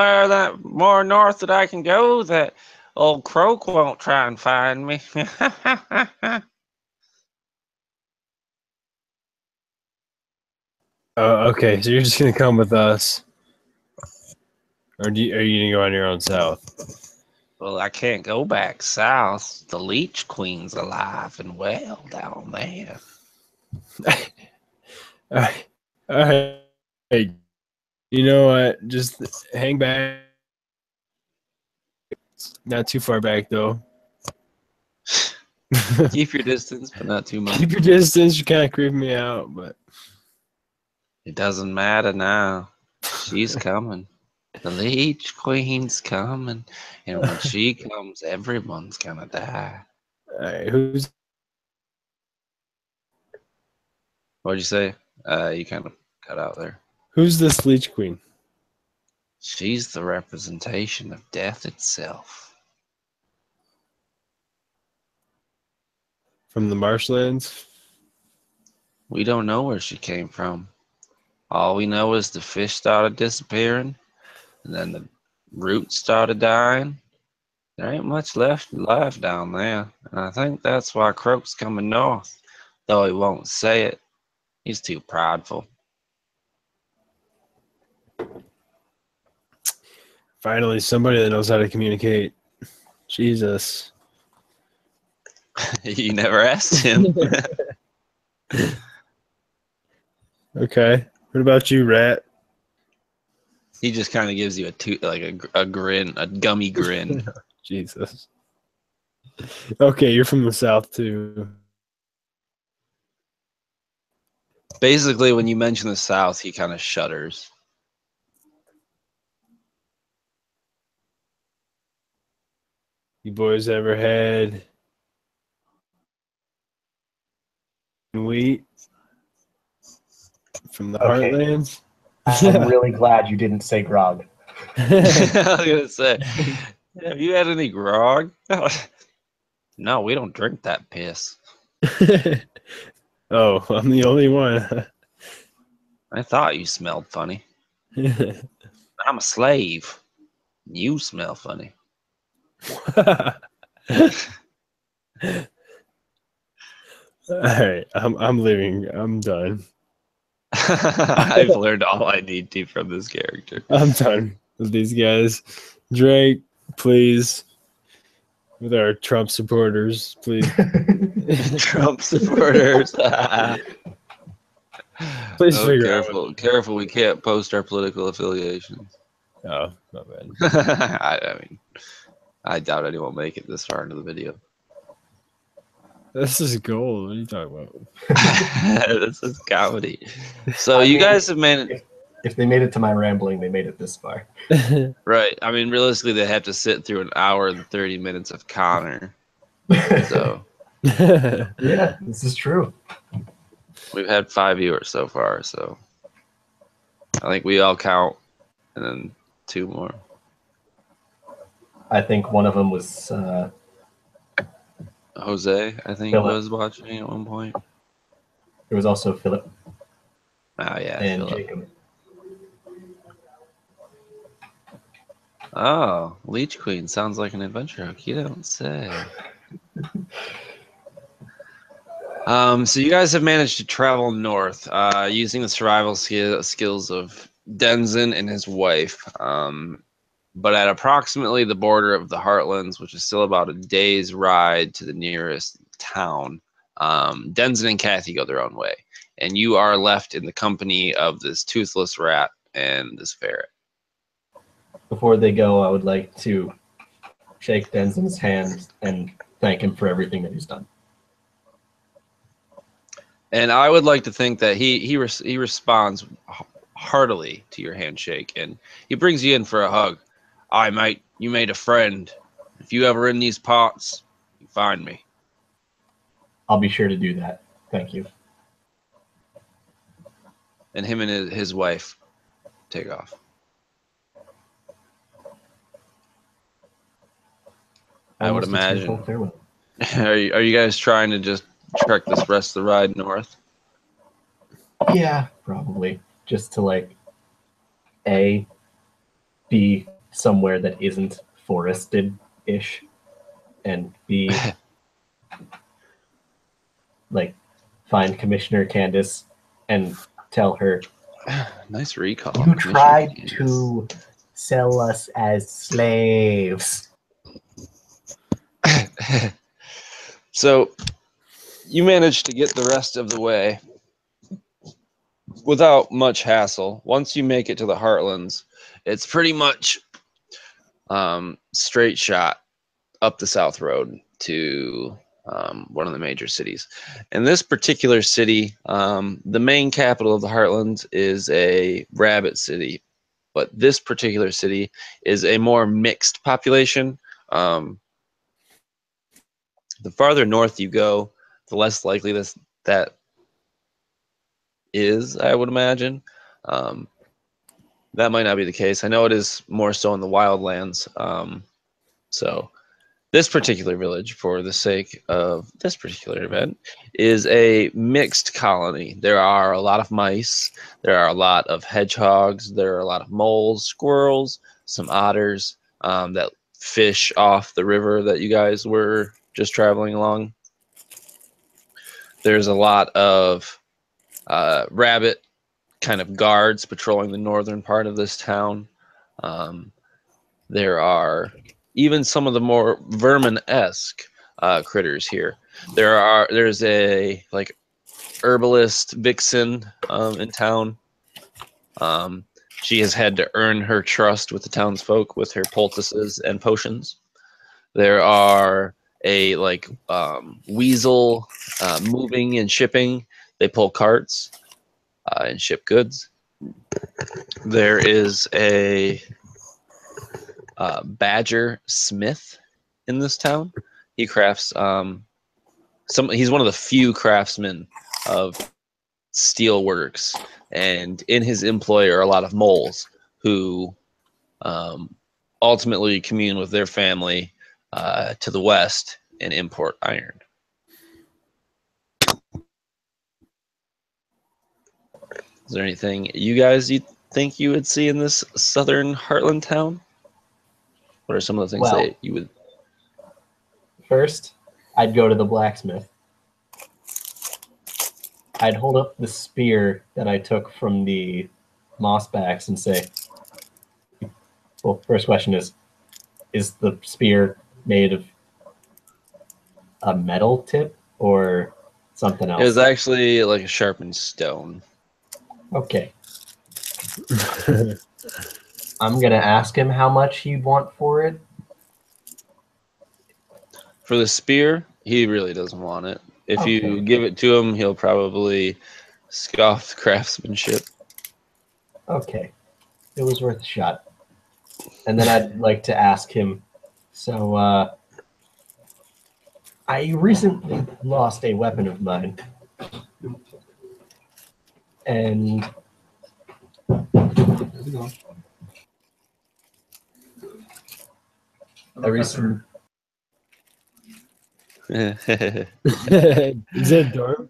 more north that I can go that old Croak won't try and find me. Oh, okay. So you're just gonna come with us, or are you gonna go on your own south? Well, I can't go back south. The Leech Queen's alive and well down there. All right. Hey, you know what? Just hang back. Not too far back though. Keep your distance, but not too much. Keep your distance. You're kind of creeping me out, but It doesn't matter now. She's coming. The Leech Queen's coming. And when she comes, everyone's gonna die. all right, who's What'd you say? You kind of cut out there. this Leech Queen? She's the representation of death itself. From the marshlands? We don't know where she came from. All we know is the fish started disappearing, and then the roots started dying. There ain't much left alive down there, and I think that's why Croak's coming north, though he won't say it. He's too prideful. Finally, somebody that knows how to communicate. Jesus. You never asked him. Okay. What about you, Rat? He just kind of gives you a grin, a gummy grin. Jesus. Okay, you're from the south too. Basically, when you mention the South, he kind of shudders. You boys ever had wheat from the Okay. heartlands? I'm really glad you didn't say grog. I was gonna say, have you had any grog? No, we don't drink that piss. Oh, I'm the only one. I thought you smelled funny. I'm a slave. You smell funny. All right, I'm leaving. I'm done. I've learned all I need to from this character. I'm done with these guys. Drake, please, with our Trump supporters, please. Trump supporters. Please Oh, figure careful, careful. We can't post our political affiliations. out. Oh, not bad. I mean, I doubt anyone will make it this far into the video. This is gold. What are you talking about? This is comedy. So you guys have managed. If they made it to my rambling, they made it this far. Right. I mean, realistically, they have to sit through an hour and 30 minutes of Connor. So Yeah, this is true. we've had 5 viewers so far. So I think we all count, and then 2 more. I think one of them was Jose, I think, Philip. was watching at one point. there was also Philip Oh, yeah. and Philip. Jacob. Oh, Leech Queen sounds like an adventure hook. You don't say. So you guys have managed to travel north using the survival skills of Denzin and his wife. But at approximately the border of the Heartlands, which is still about a day's ride to the nearest town, Denzin and Kathy go their own way. And you are left in the company of this toothless rat and this ferret. Before they go, I would like to shake Denzin's hand and thank him for everything that he's done. And I would like to think that he responds heartily to your handshake, and he brings you in for a hug. Aye, mate, you made a friend. If you ever in these parts, you find me. I'll be sure to do that. Thank you. And him and his wife take off. I would Almost a imagine. tearful farewell. Are you guys trying to just trek this rest of the ride north? Yeah, probably. Just to like be somewhere that isn't forested-ish, and B like find Commissioner Candace and tell her Nice recall. you tried to sell us as slaves. So you managed to get the rest of the way without much hassle. Once you make it to the Heartlands, it's pretty much straight shot up the South Road to one of the major cities. In this particular city, the main capital of the Heartlands is a rabbit city, but this particular city is a more mixed population. The farther north you go, the less likely that is, I would imagine. That might not be the case. I know it is more so in the wildlands. So this particular village, for the sake of this particular event, is a mixed colony. There are a lot of mice. There are a lot of hedgehogs. There are a lot of moles, squirrels, some otters that fish off the river that you guys were just traveling along. There's a lot of rabbit kind of guards patrolling the northern part of this town. There are even some of the more vermin-esque critters here. There's a like herbalist vixen in town. She has had to earn her trust with the townsfolk with her poultices and potions. There are a like weasel moving and shipping. They pull carts and ship goods. There is a badger smith in this town. He crafts he's one of the few craftsmen of steel works and in his employ are a lot of moles who ultimately commune with their family to the west and import iron. Is there anything you think you would see in this southern Heartland town? What are some of the things that you would? First, I'd go to the blacksmith. I'd hold up the spear that I took from the Mossbacks and say, well, first question is the spear made of a metal tip or something else? It was actually like a sharpened stone. Okay. I'm going to ask him how much he'd want for it. For the spear, he really doesn't want it. If you give it to him, he'll probably scoff the craftsmanship. Okay. It was worth a shot. And then I'd like to ask him, so I recently lost a weapon of mine. And I recently... Is that Dorm?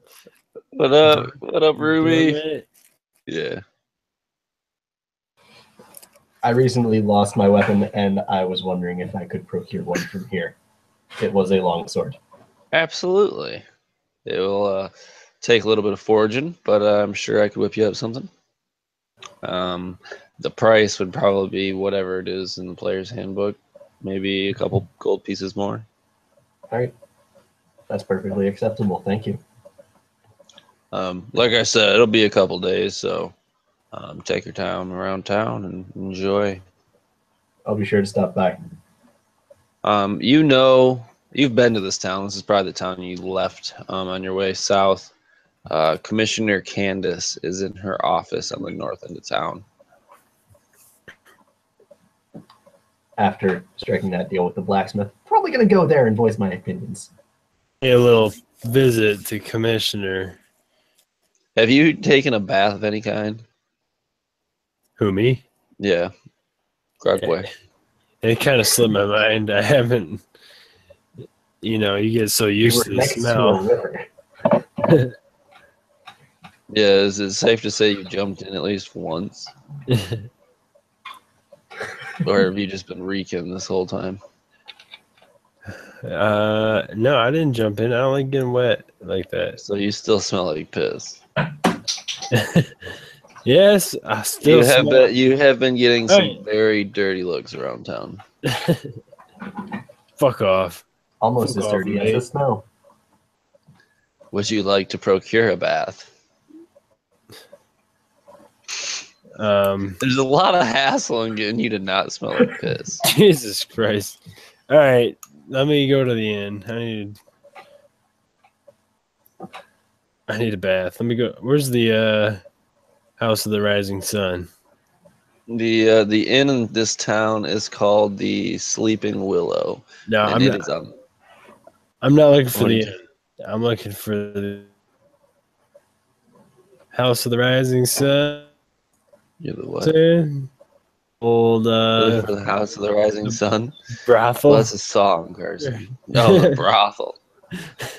What up? What up, Ruby? Yeah. I recently lost my weapon, and I was wondering if I could procure one from here. It was a longsword. Absolutely. It will take a little bit of foraging, but I'm sure I could whip you up something. The price would probably be whatever it is in the player's handbook. Maybe a couple gold pieces more. All right. That's perfectly acceptable. Thank you. Like I said, it'll be a couple days, so take your time around town and enjoy. I'll be sure to stop by. You've been to this town. This is probably the town you left on your way south. Commissioner Candace is in her office on the north end of town. After striking that deal with the blacksmith, probably going to go there and voice my opinions. A little visit to Commissioner. Have you taken a bath of any kind? Who, me? Yeah. Crockway. It kind of slipped my mind. I haven't, you get so used to the smell. Yeah, is it safe to say you jumped in at least once? Or have you just been reeking this whole time? No, I didn't jump in. I don't like getting wet like that. So you still smell like piss. Yes, I still smell. You have been getting some very dirty looks around town. Fuck off. Almost as dirty as the snow. Would you like to procure a bath? There's a lot of hassle in getting you to not smell like piss. Jesus Christ. All right, let me go to the inn. I need a bath. Let me go. Where's the House of the Rising Sun? The inn in this town is called the Sleeping Willow. No, I'm not looking for the inn. I'm looking for the House of the Rising Sun. You're the what? Old for the House of the Rising Sun. Brothel. Well, that's a song, Carson. No, the brothel.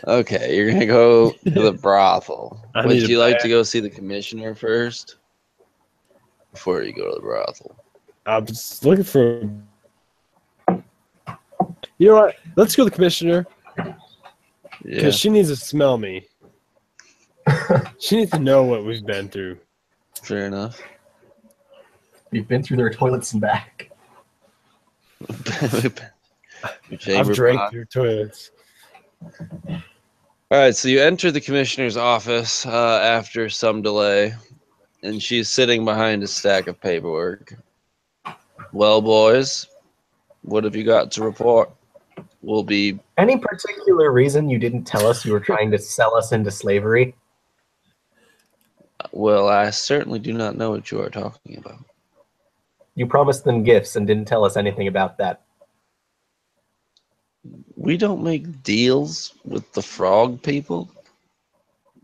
Okay, you're gonna go to the brothel. Would you like to go see the commissioner first before you go to the brothel? I'm just looking for. You know what? Let's go to the commissioner. Because she needs to smell me. She needs to know what we've been through. Fair enough. We've been through their toilets and back. I've drank their toilets. All right, so you enter the commissioner's office after some delay, and she's sitting behind a stack of paperwork. Well, boys, what have you got to report? Will be any particular reason you didn't tell us you were trying to sell us into slavery? Well, I certainly do not know what you are talking about. You promised them gifts and didn't tell us anything about that. We don't make deals with the frog people.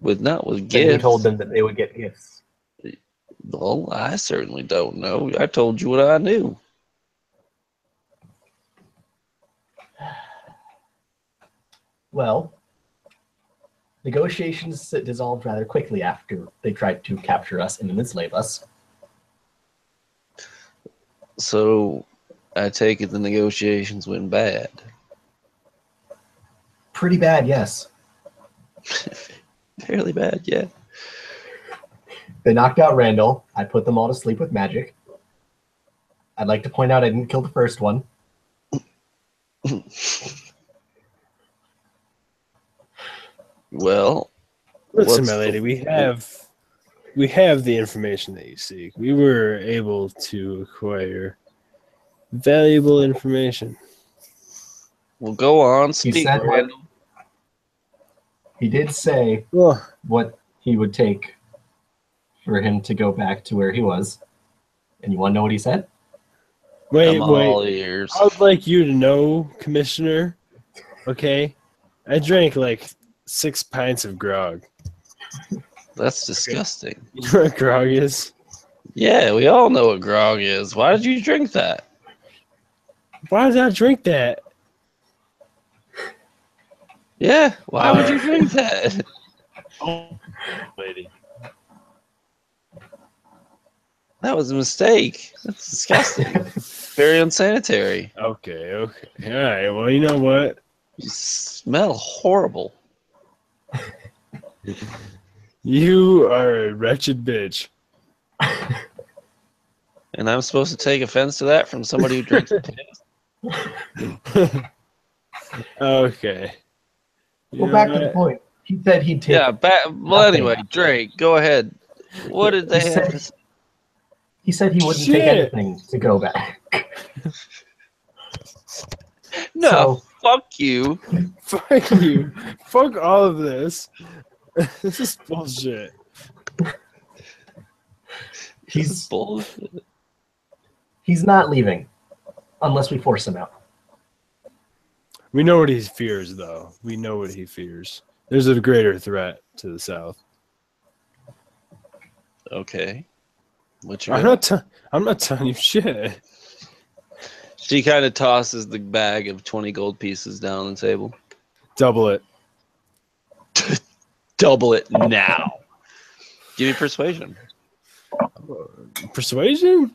Not with gifts. And you told them that they would get gifts. Well, I certainly don't know. I told you what I knew. Well, negotiations dissolved rather quickly after they tried to capture us and enslave us. So I take it the negotiations went bad. Pretty bad, yes. Fairly bad, yeah. They knocked out Randall. I put them all to sleep with magic. I'd like to point out I didn't kill the first one. Well, Listen, my lady, we have the information that you seek. We were able to acquire valuable information. Well, go on, He speak, said what, Randall. he did say Well, what he would take for him to go back to where he was. And you want to know what he said? wait. I'm all ears. I would like you to know, Commissioner, okay? I drank like 6 pints of grog. That's disgusting. You know what grog is? Yeah, we all know what grog is. Why did you drink that? Why did I drink that? Yeah, why would you drink that? Oh, lady. That was a mistake. That's disgusting. Very unsanitary. Okay. All right. Well, you know what? You smell horrible. You are a wretched bitch. And I'm supposed to take offense to that from somebody who drinks potatoes? Okay. Well, back to the point. He said he'd take. Yeah, well, anyway, Drake, go ahead. What did they He have said- to say? He said he wouldn't take anything to go back. No, So- fuck you. Fuck you. Fuck all of this. This is bullshit. This is bullshit. He's not leaving unless we force him out. We know what he fears, though. We know what he fears. There's a greater threat to the south. Okay. What I'm not telling you shit. She kind of tosses the bag of 20 gold pieces down on the table. Double it. Double it now. Give me persuasion. Persuasion?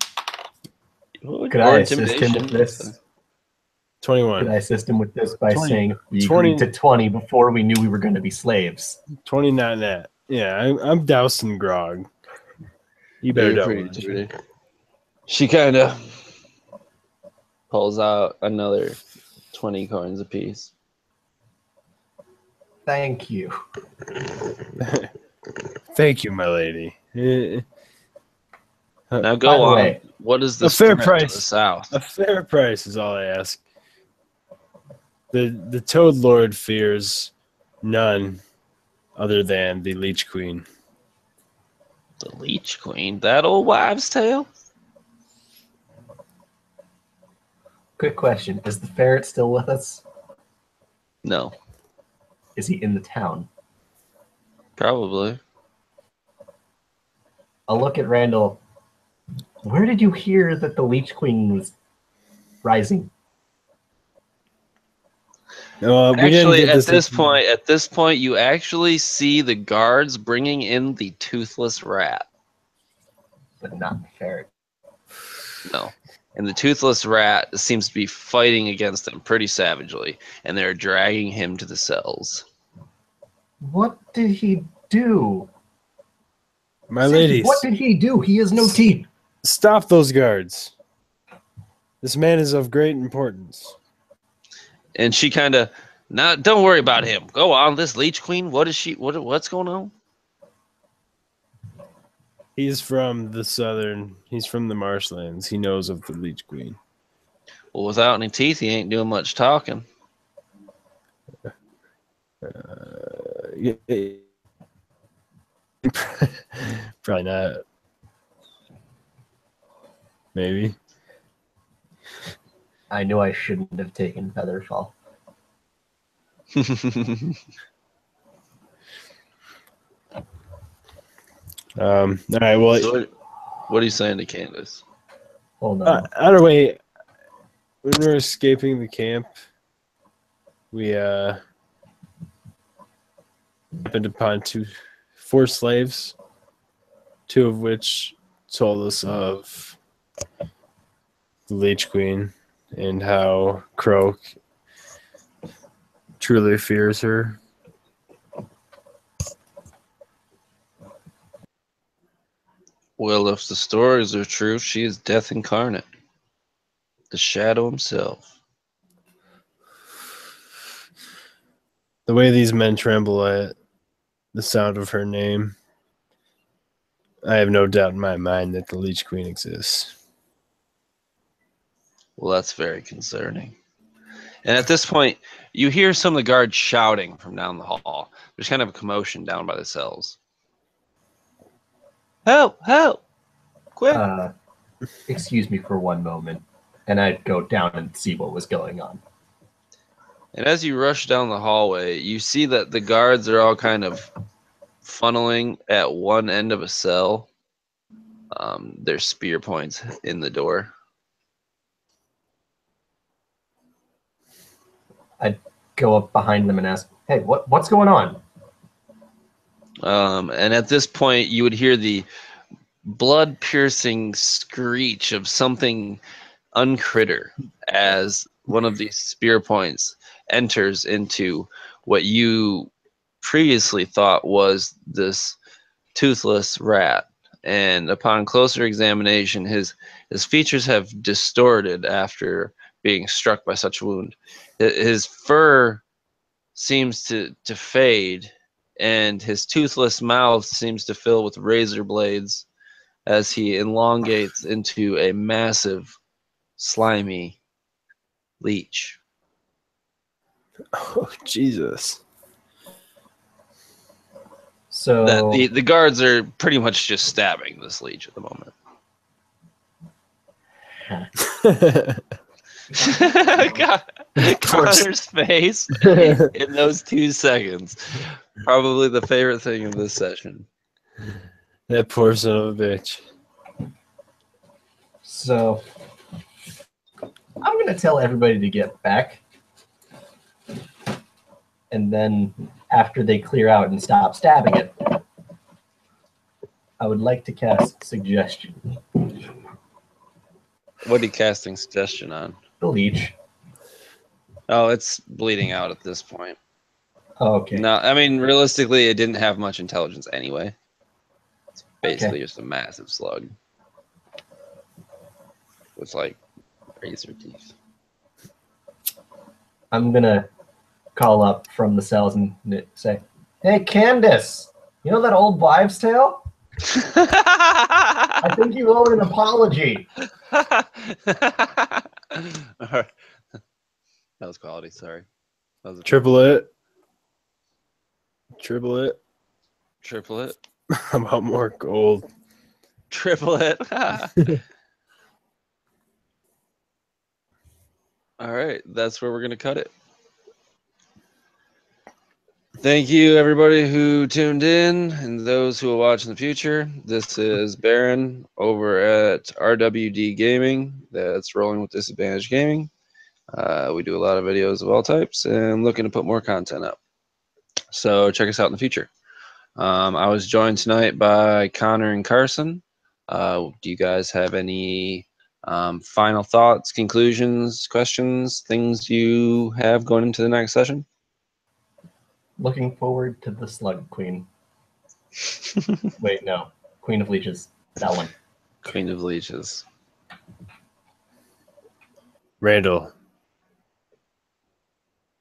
Could I assist him with this? 21. Could I assist him with this by 20 saying we 20 agreed to 20 before we knew we were going to be slaves? 20, not that. Yeah, I'm doused in grog. You better double it. She kind of pulls out another 20 coins apiece. Thank you. Thank you, my lady. Now By go the on. way, What is the a fair threat price. to the south? A fair price is all I ask. The Toad Lord fears none other than the Leech Queen. The Leech Queen? That old wives' tale? quick question. Is the ferret still with us? No. Is he in the town? Probably. I'll look at Randall. Where did you hear that the Leech Queen was rising? Actually, at this point, you actually see the guards bringing in the toothless rat. But not the ferret. No. And the toothless rat seems to be fighting against them pretty savagely, and they're dragging him to the cells. What did he do? My ladies, What did he do? He has no teeth. stop those guards. This man is of great importance. And she kind of, don't worry about him. Go on, this Leech Queen. What is she? What's going on? He's from the southern. He's from the marshlands. He knows of the Leech Queen. Well, without any teeth, he ain't doing much talking. Probably not. Maybe. I knew I shouldn't have taken Featherfall. All right. Well, So What are you saying to Candace? Hold on. Either way, when we're escaping the camp, we happened upon four slaves, two of which told us of the Leech Queen and how Croak truly fears her. Well, if the stories are true, she is death incarnate. The Shadow himself. The way these men tremble at the sound of her name, I have no doubt in my mind that the Leech Queen exists. Well, that's very concerning. And at this point, you hear some of the guards shouting from down the hall. There's kind of a commotion down by the cells. Help! Help! Quick! Excuse me for one moment, and I'd go down and see what was going on. And as you rush down the hallway, you see that the guards are all kind of funneling at one end of a cell. There's spear points in the door. I'd go up behind them and ask, "Hey, what's going on?" And at this point, you would hear the blood-piercing screech of something uncritter as one of these spear points enters into what you previously thought was this toothless rat. And upon closer examination, his features have distorted after being struck by such a wound. His fur seems to fade, and his toothless mouth seems to fill with razor blades as he elongates into a massive, slimy leech. Oh, Jesus. So The guards are pretty much just stabbing this leech at the moment. God, Connor's face in those 2 seconds. Probably the favorite thing of this session. That poor son of a bitch. So I'm going to tell everybody to get back. And then after they clear out and stop stabbing it, I would like to cast suggestion. What are you casting suggestion on? The leech. Oh, it's bleeding out at this point. Oh, okay. No, I mean, realistically, it didn't have much intelligence anyway. It's basically just a massive slug with, like, razor teeth. I'm going to call up from the cells and say, "Hey, Candace, you know that old wives' tale? I think you owe an apology." All right. That was quality, sorry. That was Triplet. How about more gold? Triplet. All right, that's where we're going to cut it. Thank you, everybody who tuned in and those who will watch in the future. This is Baron over at RWD Gaming. That's Rolling with Disadvantage Gaming. We do a lot of videos of all types and looking to put more content up. So check us out in the future. I was joined tonight by Connor and Carson. Do you guys have any final thoughts, conclusions, questions, things you have going into the next session? Looking forward to the Slug Queen. Wait, no. Queen of Leeches. That one. Queen of Leeches. Randall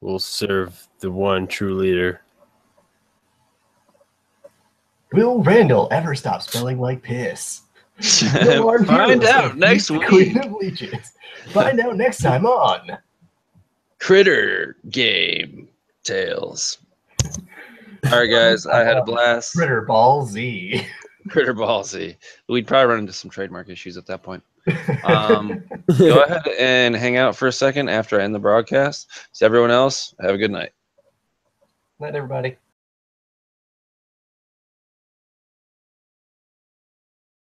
will serve the one true leader. Will Randall ever stop spelling like piss? Find out next week. Queen of Leeches. Find out next time on Critter Game Tales. All right, guys, I had a blast. Critter Ball Z. Critter Ball Z. We'd probably run into some trademark issues at that point. Go ahead and hang out for a second after I end the broadcast. To everyone else, have a good night. Night, everybody.